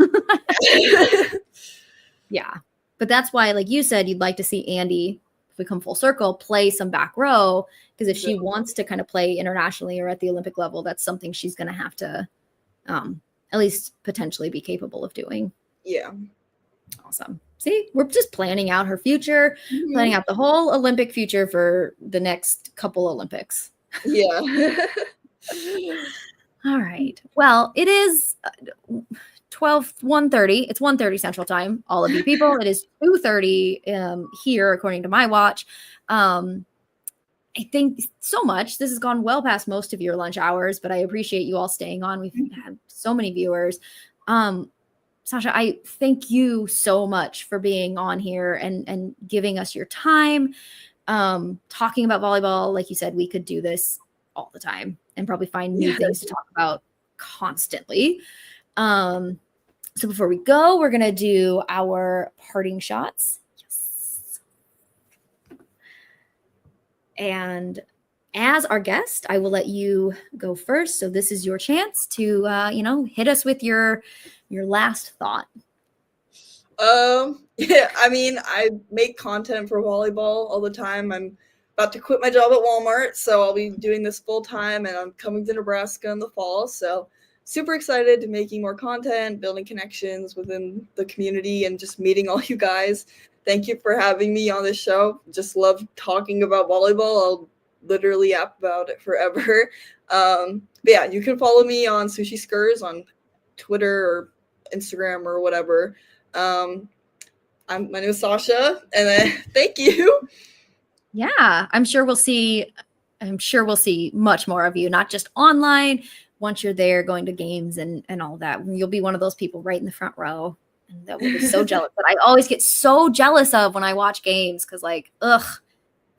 Yeah, but that's why, like you said, you'd like to see Andy, if we come full circle, play some back row, because if she wants to kind of play internationally or at the Olympic level, that's something she's going to have to at least potentially be capable of doing. Yeah. Awesome. See, we're just planning out her future, planning out the whole Olympic future for the next couple Olympics. Yeah. All right. Well, it is 1:30. It's 1:30 Central Time, all of you people. It is 2:30 here, according to my watch. I think so much. This has gone well past most of your lunch hours, but I appreciate you all staying on. We've had so many viewers. Sasha, I thank you so much for being on here and giving us your time, talking about volleyball. Like you said, we could do this all the time and probably find new things to talk about constantly. So before we go, we're going to do our parting shots. Yes. And as our guest, I will let you go first. So this is your chance to, hit us with your last thought. Yeah, I mean, I make content for volleyball all the time. I'm about to quit my job at Walmart, so I'll be doing this full time, and I'm coming to Nebraska in the fall. So super excited to making more content, building connections within the community, and just meeting all you guys. Thank you for having me on this show. Just love talking about volleyball. I'll literally yap about it forever. But yeah, you can follow me on Sushi Skurs on Twitter or Instagram or whatever. My name is Sasha, and thank you. Yeah, I'm sure we'll see much more of you, not just online. Once you're there going to games and all that, you'll be one of those people right in the front row, and that will be so jealous. But I always get so jealous of when I watch games, because like, I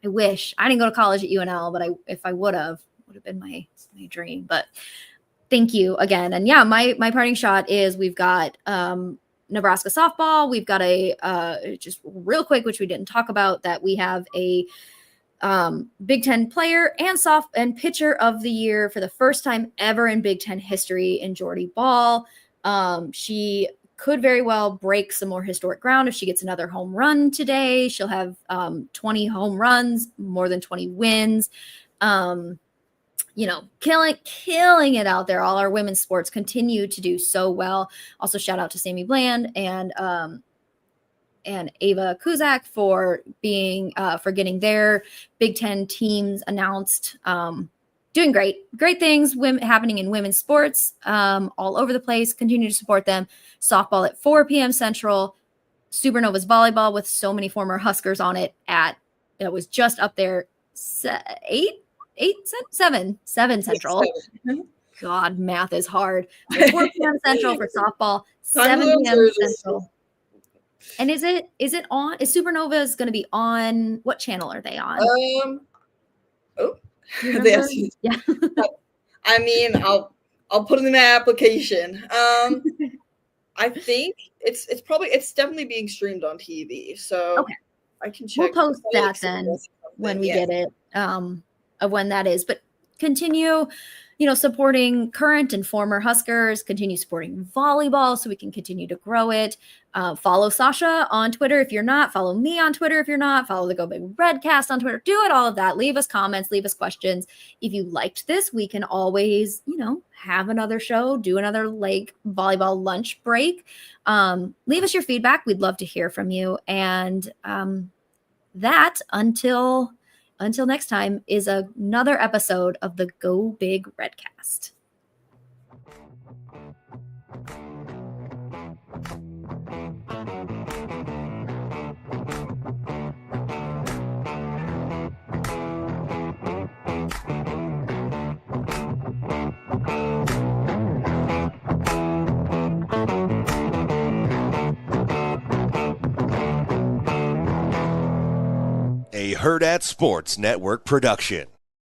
wish I didn't go to college at UNL, but if I would have been my dream. But thank you again. And yeah, my parting shot is we've got Nebraska softball. We've got a just real quick, which we didn't talk about, that we have a Big Ten player and pitcher of the year for the first time ever in Big Ten history in Jordy Ball. She could very well break some more historic ground if she gets another home run today. She'll have 20 home runs, more than 20 wins. Killing it out there. All our women's sports continue to do so well. Also, shout out to Sammy Bland and Ava Kuzak for getting their Big Ten teams announced. Doing great things happening in women's sports all over the place. Continue to support them. Softball at 4 p.m. Central. Supernovas volleyball with so many former Huskers on it it was just up there 7 Central. God, math is hard. So 4 p.m. Central for softball, 7 p.m. Central. And is it on? Is Supernovas going to be on? What channel are they on? Yeah. I mean, I'll put it in the application. I think it's definitely being streamed on TV. So okay. I can check. We'll post that then when we get it of when that is. But continue, supporting current and former Huskers, continue supporting volleyball so we can continue to grow it. Follow Sasha on Twitter if you're not. Follow me on Twitter if you're not. Follow the Go Big Redcast on Twitter. Do it, all of that. Leave us comments. Leave us questions. If you liked this, we can always, have another show, do another volleyball lunch break. Leave us your feedback. We'd love to hear from you. And that until next time is another episode of the Go Big Redcast. Heard at Sports Network production.